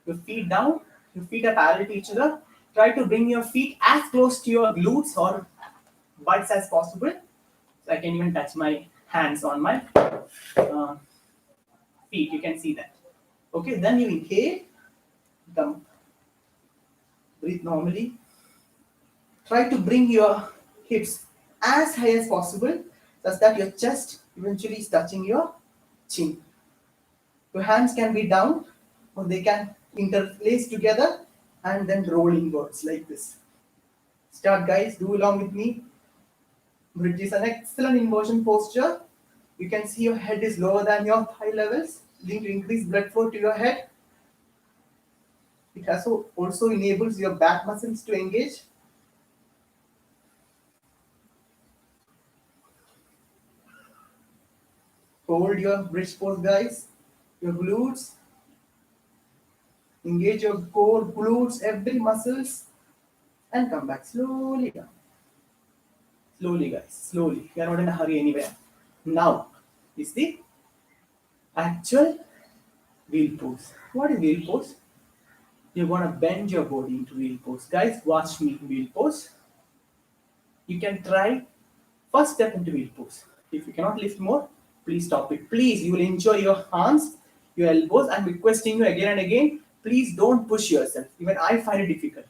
A: your feet down, your feet are parallel to each other. Try to bring your feet as close to your glutes or butts as possible. So I can even touch my hands on my feet. You can see that. Okay, then you inhale, come, breathe normally. Try to bring your hips as high as possible, such that your chest eventually is touching your chin. Your hands can be down, or they can interlace together and then roll inwards like this. Start, guys. Do along with me. Bridge is an excellent inversion posture. You can see your head is lower than your thigh levels, leading to increased blood flow to your head. It also enables your back muscles to engage. Hold your bridge pose, guys. Your glutes. Engage your core, glutes, every muscles, and come back slowly down. Slowly, guys. Slowly. You are not in a hurry anywhere. Now is the actual wheel pose. What is wheel pose? You're gonna bend your body into wheel pose. Guys, watch me wheel pose. You can try first step into wheel pose. If you cannot lift more, please stop it. Please, you will enjoy your arms, your elbows. I'm requesting you again and again, please don't push yourself. Even I find it difficult.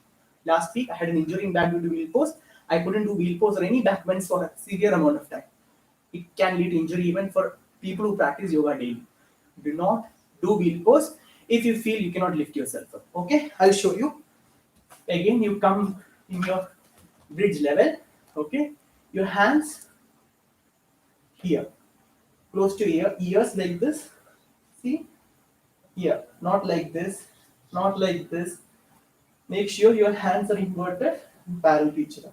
A: Last week, I had an injury in back due to wheel pose. I couldn't do wheel pose or any back bends for a severe amount of time. It can lead to injury even for people who practice yoga daily. Do not do wheel pose if you feel you cannot lift yourself up. Okay, I'll show you. Again, you come in your bridge level. Okay, your hands here, close to ears like this. See, here, not like this, not like this. Make sure your hands are inverted and parallel to each other.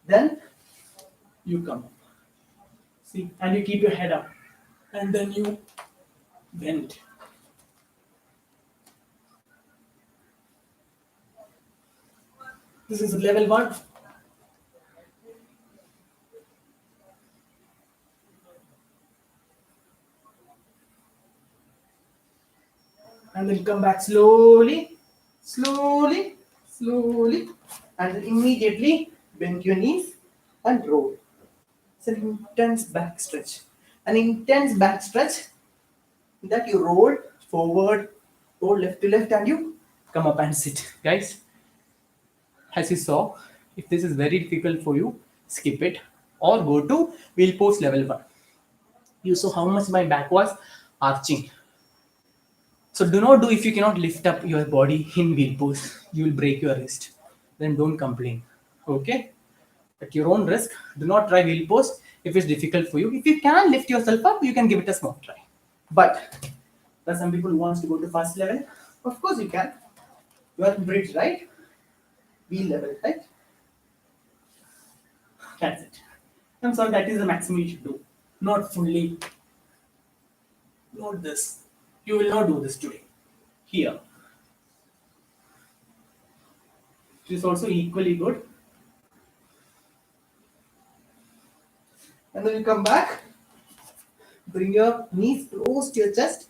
A: Then you come up. See, and you keep your head up, and then you bend. This is level 1. And then come back slowly, slowly, slowly, and then immediately bend your knees and roll. It's an intense back stretch. An intense back stretch that you roll forward, roll left to left, and you come up and sit. Guys, as you saw, if this is very difficult for you, skip it or go to wheel pose level 1. You saw how much my back was arching. So do not do if you cannot lift up your body in wheel pose. You will break your wrist. Then don't complain. Okay? At your own risk, do not try wheel pose if it's difficult for you. If you can lift yourself up, you can give it a small try. But there are some people who wants to go to first level. Of course you can. You are in bridge, right? Wheel level, right? That's it. I'm sorry, that is the maximum you should do. Not fully. Not this. You will not do this today. Here. It is also equally good. And then you come back. Bring your knees close to your chest.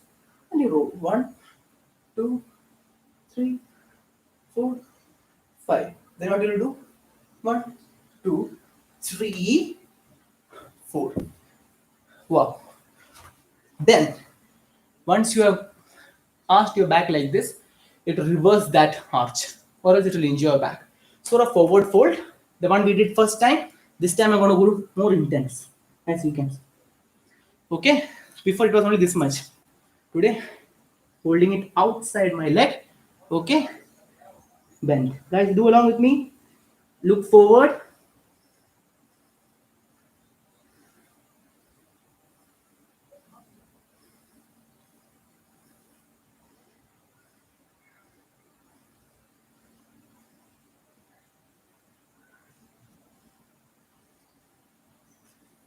A: And you roll. 1, 2, 3, 4, 5. Then what you will do? 1, 2, 3, 4. Wow. Then, once you have arched your back like this, it will reverse that arch, or else it will injure your back. So a forward fold, the one we did first time, this time I'm going to go more intense, as you can see. Okay, before it was only this much. Today, holding it outside my leg. Okay, bend. Guys, do along with me. Look forward.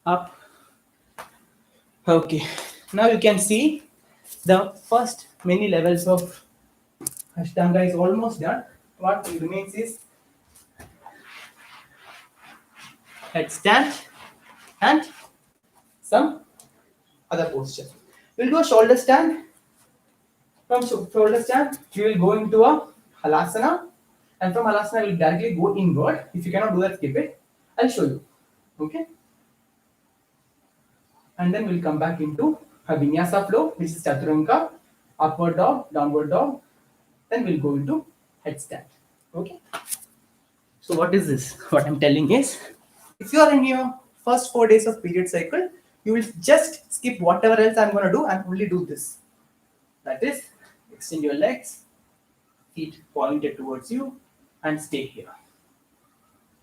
A: Up. Okay, now you can see the first many levels of ashtanga is almost done. What remains is headstand and some other posture. We'll do a shoulder stand. From shoulder stand, you will go into a halasana, and from halasana, we'll directly go inward. If you cannot do that, skip it. I'll show you. Okay. And then we'll come back into a vinyasa flow, which is chaturanga, upward dog, downward dog. Then we'll go into headstand. Okay. So what is this? What I'm telling is, if you are in your first 4 days of period cycle, you will just skip whatever else I'm going to do and only do this. That is, extend your legs, feet pointed towards you, and stay here.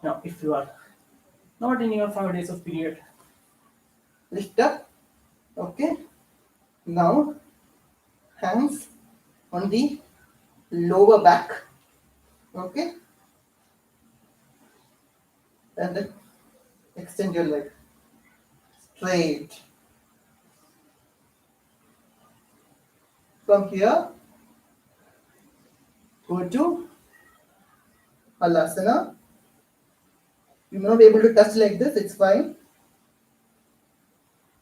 A: Now, if you are not in your 5 days of period, lift up. Okay. Now, hands on the lower back. Okay. And then extend your leg straight. From here, go to halasana. You may not be able to touch like this, it's fine.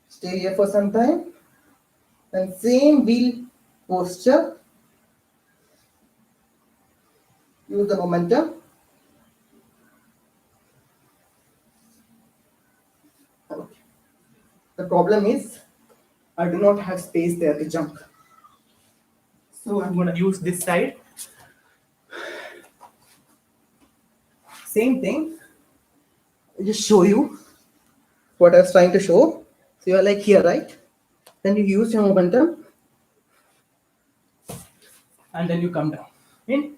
A: Stay here for some time. And same wheel posture. Use the momentum. Okay. The problem is, I do not have space there to jump. So I'm going to use this side. Same thing. I'll just show you what I was trying to show. So you're like here, right? Then you use your momentum. And then you come down in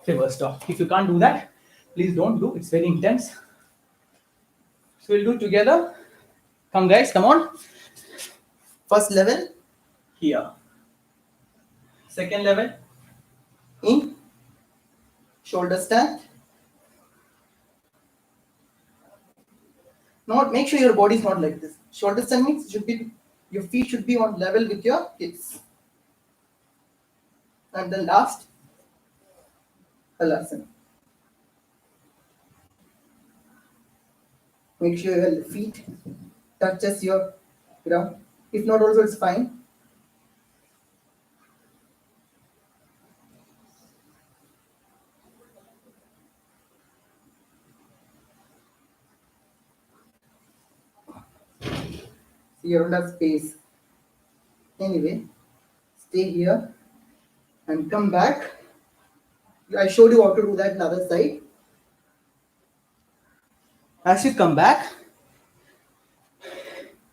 A: reverse dog. If you can't do that, please don't do. It's very intense. So we'll do it together. Come guys, come on. First level, here. Second level, in shoulder stand. Not make sure your body is not like this. Shoulder stand means should be your feet should be on level with your hips. And then last, halasana. Make sure your feet touches your ground. If not, also it's fine. You don't have space. Anyway, stay here and come back. I showed you how to do that on the other side. As you come back,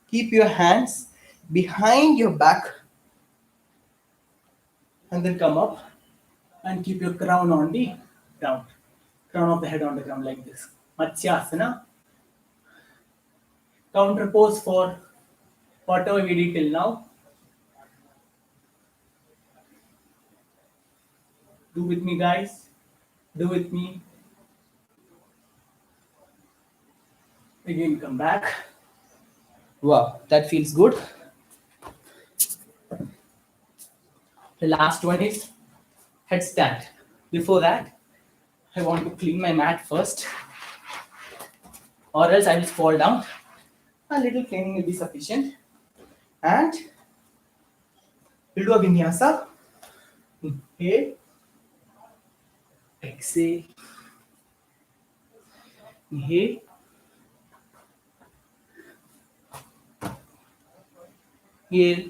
A: keep your hands behind your back. and then come up and keep your crown on the ground. Crown of the head on the ground like this. Matsyasana. Counter pose for whatever we did till now. Do with me, guys. Do with me. Again, come back. Wow, that feels good. The last one is headstand. Before that, I want to clean my mat first, or else I will fall down. A little cleaning will be sufficient. And we'll do a vinyasa. Inhale, exhale, inhale, inhale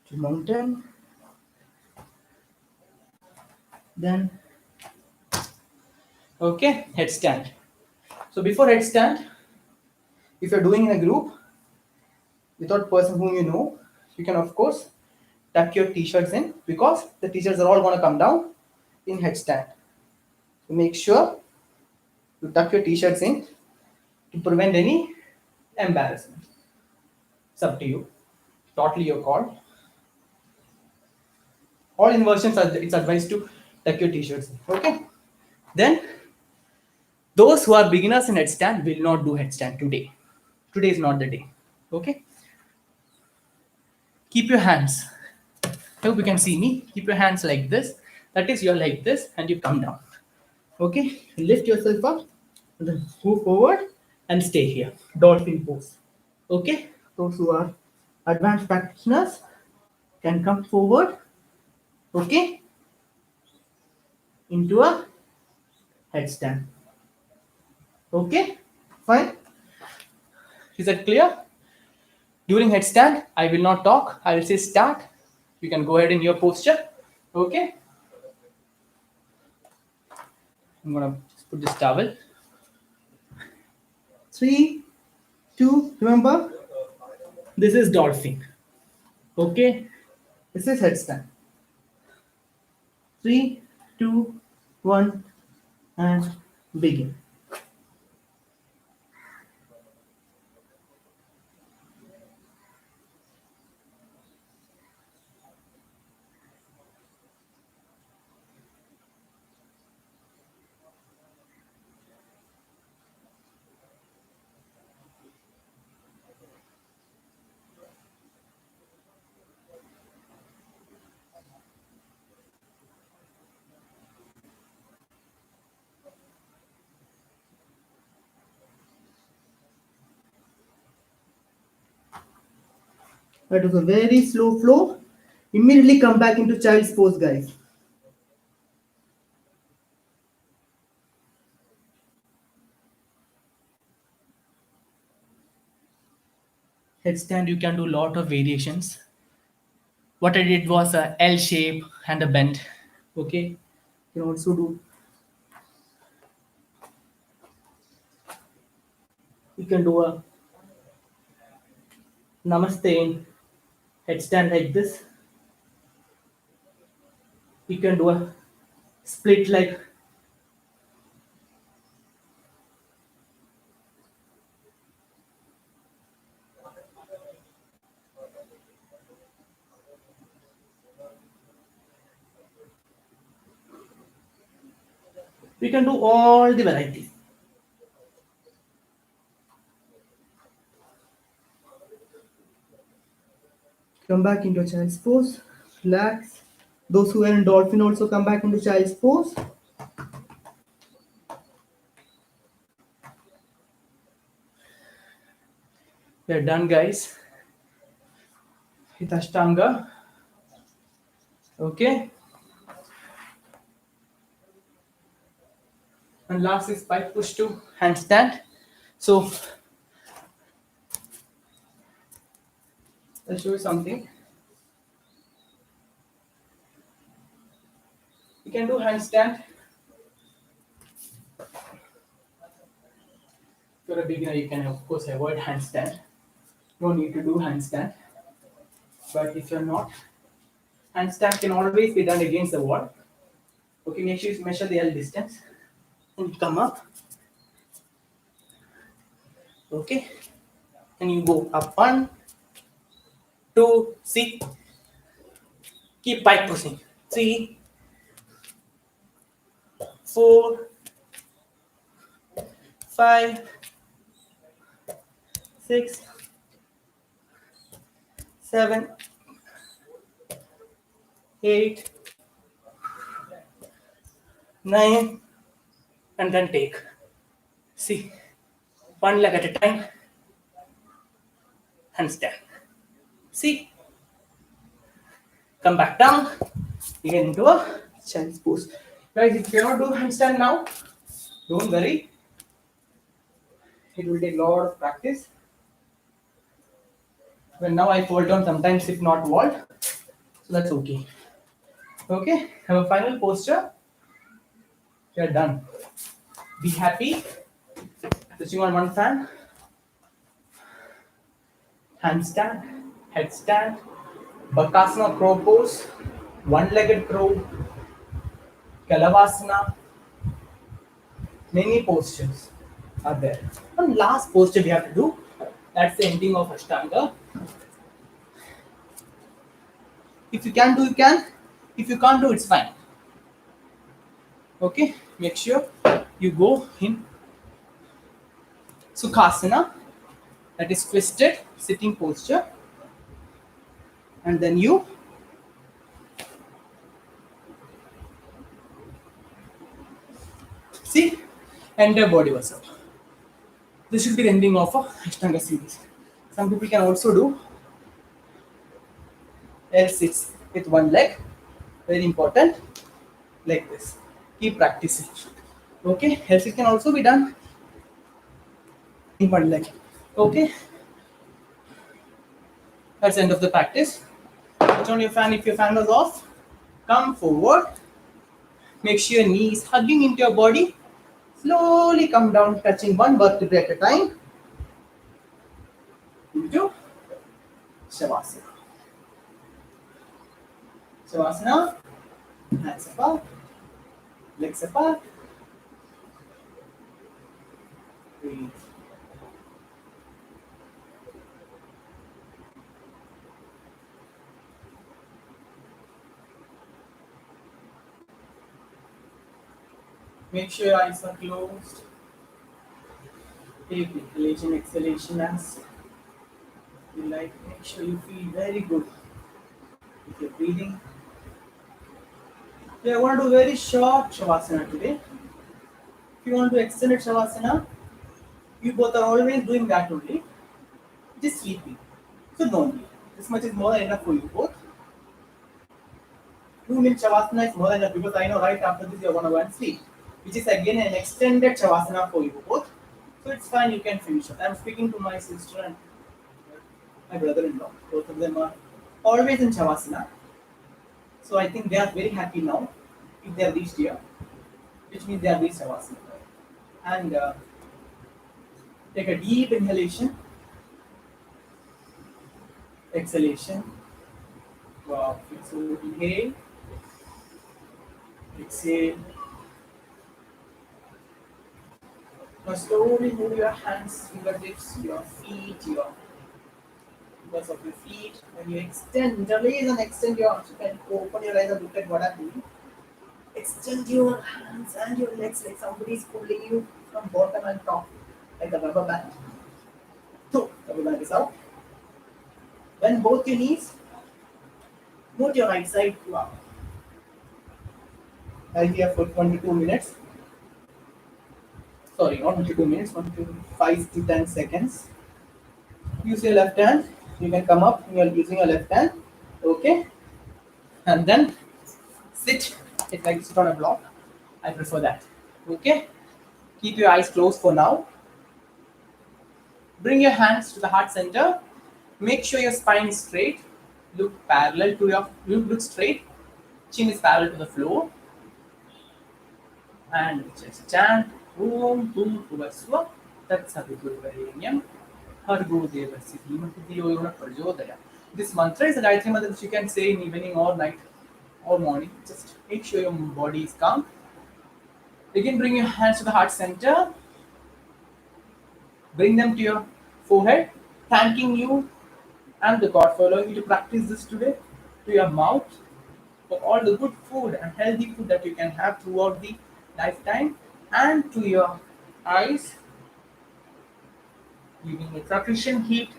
A: to mountain. Then, okay, headstand. So before headstand, if you're doing in a group without person whom you know, you can of course tuck your t-shirts in, because the t-shirts are all going to come down in headstand. So make sure you tuck your t-shirts in to prevent any embarrassment. It's up to you. Totally your call. All inversions it's advised to tuck your t-shirts in. Okay. Then those who are beginners in headstand will not do headstand today. Today is not the day. Okay. Keep your hands. I hope you can see me. Keep your hands like this. That is, you're like this and you come down. Okay. Lift yourself up and then move forward and stay here. Dolphin pose. Okay. Those who are advanced practitioners can come forward. Okay. Into a headstand. Okay. Fine. Is that clear? During headstand, I will not talk. I will say start. You can go ahead in your posture. Okay. I'm gonna just put this towel. 3, 2. Remember, this is dolphin. Okay. This is headstand. 3, 2, 1, and begin. That was a very slow flow. Immediately come back into child's pose, guys. Headstand, you can do a lot of variations. What I did was a L shape and a bend. Okay. You can also do. You can do a namaste in headstand like this. You can do a split like we can do all the varieties. Come back into child's pose. Relax. Those who are in dolphin also come back into child's pose. We are done, guys. With ashtanga. Okay. And last is pike push to handstand. So I'll show you something. You can do handstand. If you're a beginner, you can of course avoid handstand. No need to do handstand. But if you're not, Handstand can always be done against the wall. Okay, make sure you measure the L distance and come up. Okay, and you go up 1, 2, see, keep pike pushing. 3, 4, 5, 6, 7, 8, 9, and then take. See, one leg at a time, handstand. See, come back down, again into a child's pose. Guys, if you cannot do handstand now, don't worry. It will take a lot of practice. When now I fall down, sometimes if not wall, so that's okay. Okay, have a final posture. You are done. Be happy. Switching on one fan. Handstand, headstand, Bakasana crow pose, one-legged crow, Kalavasana. Many postures are there. One last posture we have to do. That's the ending of ashtanga. If you can do, you can. If you can't do, it's fine. Okay, make sure you go in Sukhasana, that is twisted sitting posture, and then you see, entire body was up. This should be the ending of a ashtanga series. Some people can also do L6 with one leg, very important, like this. Keep practicing. Okay, L6 can also be done in one leg. Okay, that's the end of the practice. Put on your fan if your fan was off. Come forward. Make sure your knees hugging into your body. Slowly come down, touching one vertebrae at a time. Into Shavasana. Shavasana. Hands apart. Legs apart. Breathe. Make sure your eyes are closed. Take inhalation, exhalation as you like. Make sure you feel very good with your breathing. Okay, I want to do very short Shavasana today. If you want to extended Shavasana, you both are always doing that only. Just sleeping. So don't be. This much is more than enough for you both. 2 minute Shavasana is more than enough because I know right after this you're going to go and sleep. Which is again an extended Shavasana for you both. So it's fine, you can finish it. I'm speaking to my sister and my brother-in-law. Both of them are always in Shavasana. So I think they are very happy now if they have reached here, which means they are reached Shavasana. And take a deep inhalation, exhalation. Wow. So inhale, exhale. Now slowly move your hands, fingertips, your feet, because of your feet. When you extend, interlace and extend your arms, you can open your eyes and look at what I'm doing. Extend your hands and your legs like somebody is pulling you from bottom and top, like a rubber band. So, rubber band is out. Bend both your knees. Move your right side to up. I'll be here for 1 to 2 minutes. Sorry, not 1 to 2 minutes, 1 to 5 to 10 seconds. Use your left hand. You can come up. You are using your left hand. Okay. And then sit. It's like sit on a block. I prefer that. Okay. Keep your eyes closed for now. Bring your hands to the heart center. Make sure your spine is straight. Look parallel to your. Look straight. Chin is parallel to the floor. And just chant Om Bhum Bhuvasva Tat Saviturvarenyam Bhargo Devasya Dhimati Dhiyo Yona Prachodaya. This mantra is a Gayatri mantra which you can say in evening or night or morning. Just make sure your body is calm. Again, bring your hands to the heart center. Bring them to your forehead, thanking you and the God for allowing you to practice this today. To your mouth for all the good food and healthy food that you can have throughout the lifetime, and to your eyes, giving it sufficient heat.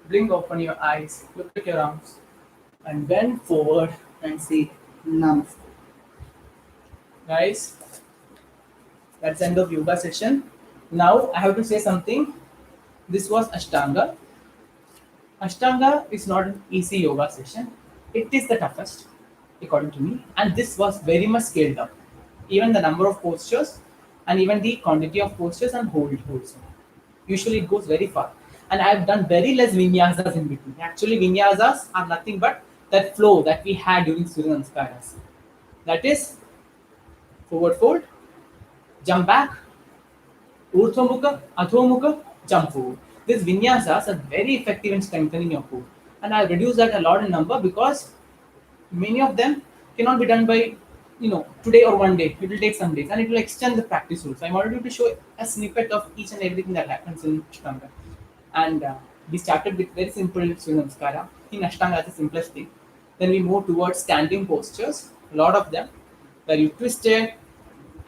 A: Blink open your eyes, look at your arms, and bend forward and say Namaste. Guys, that's the end of yoga session. Now I have to say something. This was Ashtanga. Ashtanga is not an easy yoga session. It is the toughest, according to me, and this was very much scaled up. Even the number of postures and even the quantity of postures and hold also. Usually it goes very far. And I have done very less vinyasas in between. Actually, vinyasas are nothing but that flow that we had during Surya Namaskaras. That is forward fold, jump back, Urdhva Mukha, jump forward. These vinyasas are very effective in strengthening your core. And I've reduced that a lot in number because many of them cannot be done by today or one day. It will take some days and it will extend the practice rules. I wanted you to show a snippet of each and everything that happens in Ashtanga. And we started with very simple Surya Namaskara. In Ashtanga, that's the simplest thing. Then we moved towards standing postures, a lot of them, where you twisted.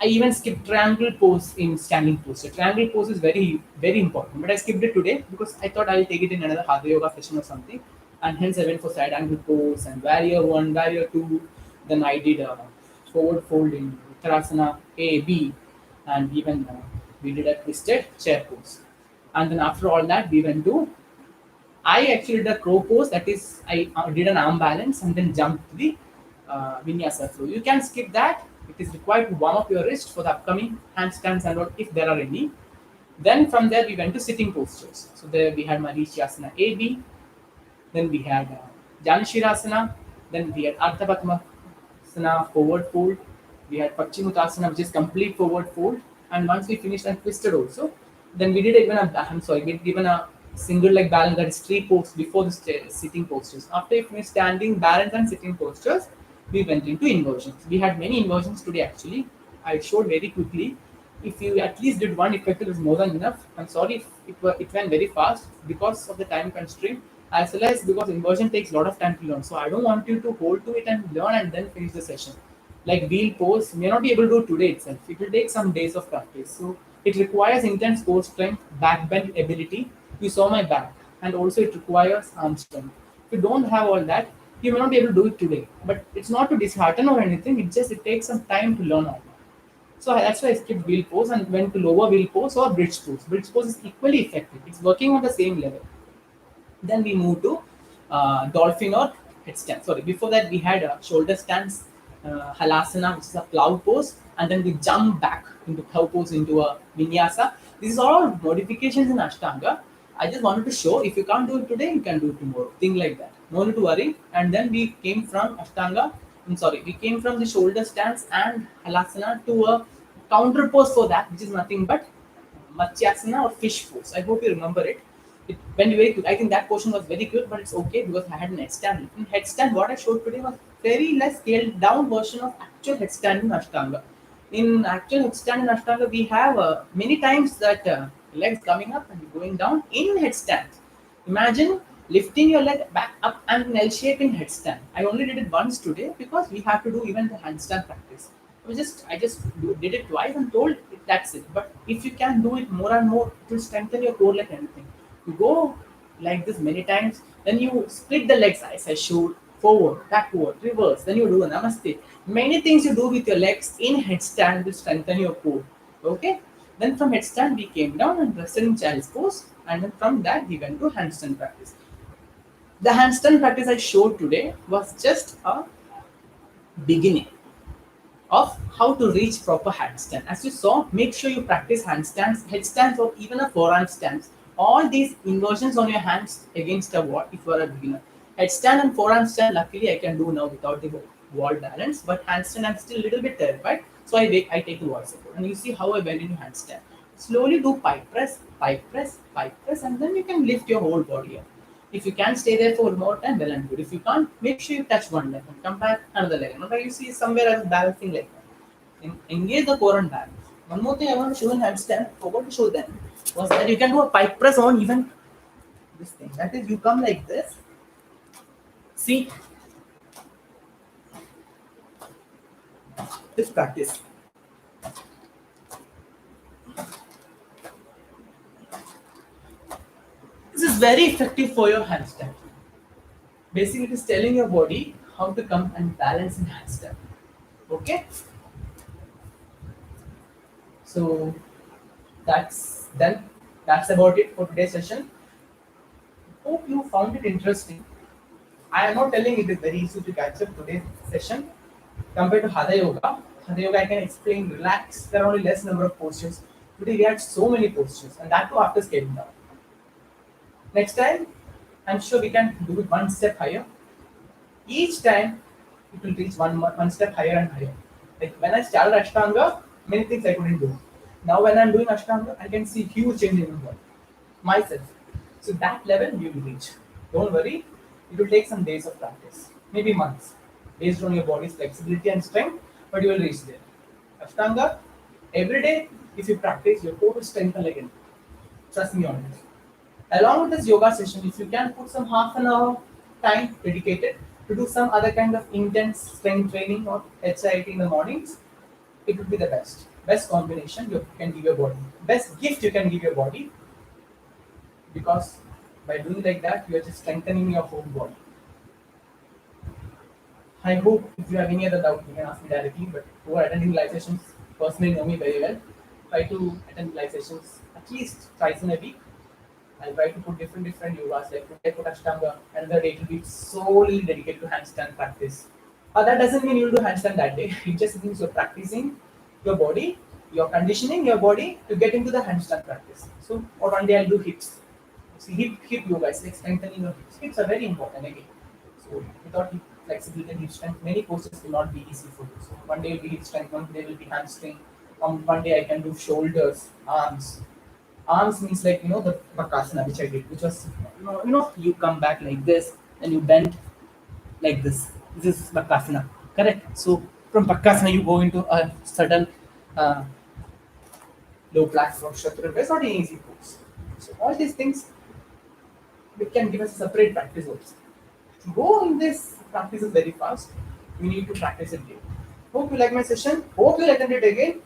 A: I even skipped triangle pose in standing posture. Triangle pose is very, very important, but I skipped it today because I thought I'll take it in another Hatha Yoga session or something. And hence I went for side angle pose and warrior 1, warrior 2. Then I did forward fold in Uttarasana A, B, and even we did a twisted chair pose. And then after all that, we went to I actually did a crow pose, that is, I did an arm balance and then jumped to the vinyasa flow. You can skip that. It is required to warm up your wrist for the upcoming handstands and all, if there are any. Then from there, we went to sitting postures. So there we had Marichyasana A, B. Then we had Janashirasana. Then we had Ardha Padmasana, forward fold. We had Paschimottanasana, which is complete forward fold. And once we finished and twisted also, then we did even we did even a single leg balance, that is tree pose before the sitting postures. After we finished standing, balance and sitting postures, we went into inversions. We had many inversions today actually. I showed very quickly. If you at least did one effective, is more than enough. I'm sorry if it went very fast because of the time constraint, as well as because inversion takes a lot of time to learn. So I don't want you to hold to it and learn and then finish the session. Like wheel pose, may not be able to do today itself. It will take some days of practice. So it requires intense core strength, back bend ability. You saw my back, and also it requires arm strength. If you don't have all that, you may not be able to do it today. But it's not to dishearten or anything. It takes some time to learn all that. So that's why I skipped wheel pose and went to lower wheel pose or bridge pose. Bridge pose is equally effective. It's working on the same level. Then we move to dolphin or headstand. Sorry, before that we had a shoulder stance, halasana, which is a plow pose, and then we jump back into plow pose into a vinyasa. These are all modifications in Ashtanga. I just wanted to show, if you can't do it today, you can do it tomorrow. Thing like that. No need to worry. And then we came from Ashtanga. We came from the shoulder stance and halasana to a counter pose for that, which is nothing but Matsyasana or fish pose. I hope you remember it. It went very quick. I think that portion was very quick, but it's okay because I had an headstand. In headstand, what I showed today was very less scaled down version of actual headstand in Ashtanga. In actual headstand in Ashtanga, we have many times that legs coming up and going down in headstand. Imagine lifting your leg back up and in L shape in headstand. I only did it once today because we have to do even the handstand practice. I just did it twice and told that's it. But if you can do it more and more, it will strengthen your core like anything. You go like this many times, then you split the legs as I showed, forward, backward, reverse, then you do a namaste. Many things you do with your legs in headstand will strengthen your core. Okay? Then from headstand we came down and rested in child's pose, and then from that we went to handstand practice. The handstand practice I showed today was just a beginning of how to reach proper handstand. As you saw, make sure you practice handstands, headstands, or even a forearm stance. All these inversions on your hands against a wall if you are a beginner. Headstand and forearm stand, luckily I can do now without the wall balance, but handstand I'm still a little bit terrified, so I take the wall support. And you see how I went into handstand. Slowly do pike press, and then you can lift your whole body up. If you can stay there for more time, well and good. If you can't, make sure you touch one leg and come back another leg. Now you see somewhere I was balancing like that. Engage the core and balance. One more thing I want to show in handstand, forgot to show them, was that you can do a pike press on even this thing. That is, you come like this. See, this practice. This is very effective for your handstand. Basically, it is telling your body how to come and balance in handstand. Okay? So that's done. That's about it for today's session. Hope you found it interesting. I am not telling it is very easy to catch up today's session compared to Hatha Yoga. Hatha Yoga I can explain, relax. There are only less number of postures. Today we had so many postures, and that too after scaling down. Next time, I'm sure we can do it one step higher. Each time, it will reach one step higher and higher. Like when I started Ashtanga, many things I couldn't do. Now when I'm doing Ashtanga, I can see huge change in my body, myself. So that level you will reach. Don't worry, it will take some days of practice, maybe months, based on your body's flexibility and strength, but you will reach there. Ashtanga, every day, if you practice, your core will strengthen again. Trust me on this. Along with this yoga session, if you can put some half an hour time dedicated to do some other kind of intense strength training or HIIT in the mornings, it would be the best. Best combination you can give your body. Best gift you can give your body, because by doing like that, you are just strengthening your whole body. I hope if you have any other doubt, you can ask me directly. But who are attending live sessions personally know me very well. Try to attend live sessions at least twice in a week. I'll try to put different yogas. Like today I put Ashtanga, another day it will be solely dedicated to handstand practice. That doesn't mean you'll do handstand that day. It just means you're practicing your body, you're conditioning your body to get into the handstand practice. So, or one day I'll do hips. See, hip yoga is like strengthening your hips. Hips are very important again. So, without hip flexibility and hip strength, many poses will not be easy for you. So, one day will be hip strength, one day will be hamstring. One day I can do shoulders, arms. Arms means like the bakasana which I did, which was you come back like this and you bend like this. This is bakasana, correct? So from bakasana you go into a certain low platform chaturanga. It's not an easy pose. So all these things we can give us a separate practice also. To go in this practice is very fast. You need to practice it daily. Hope you like my session. Hope you'll attend it again.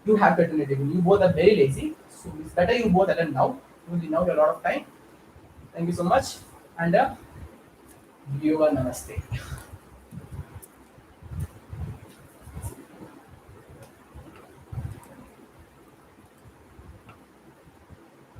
A: You have to attend it again. You both are very lazy. So it's better you both attend now. Only now you have a lot of time. Thank you so much. And yoga namaste.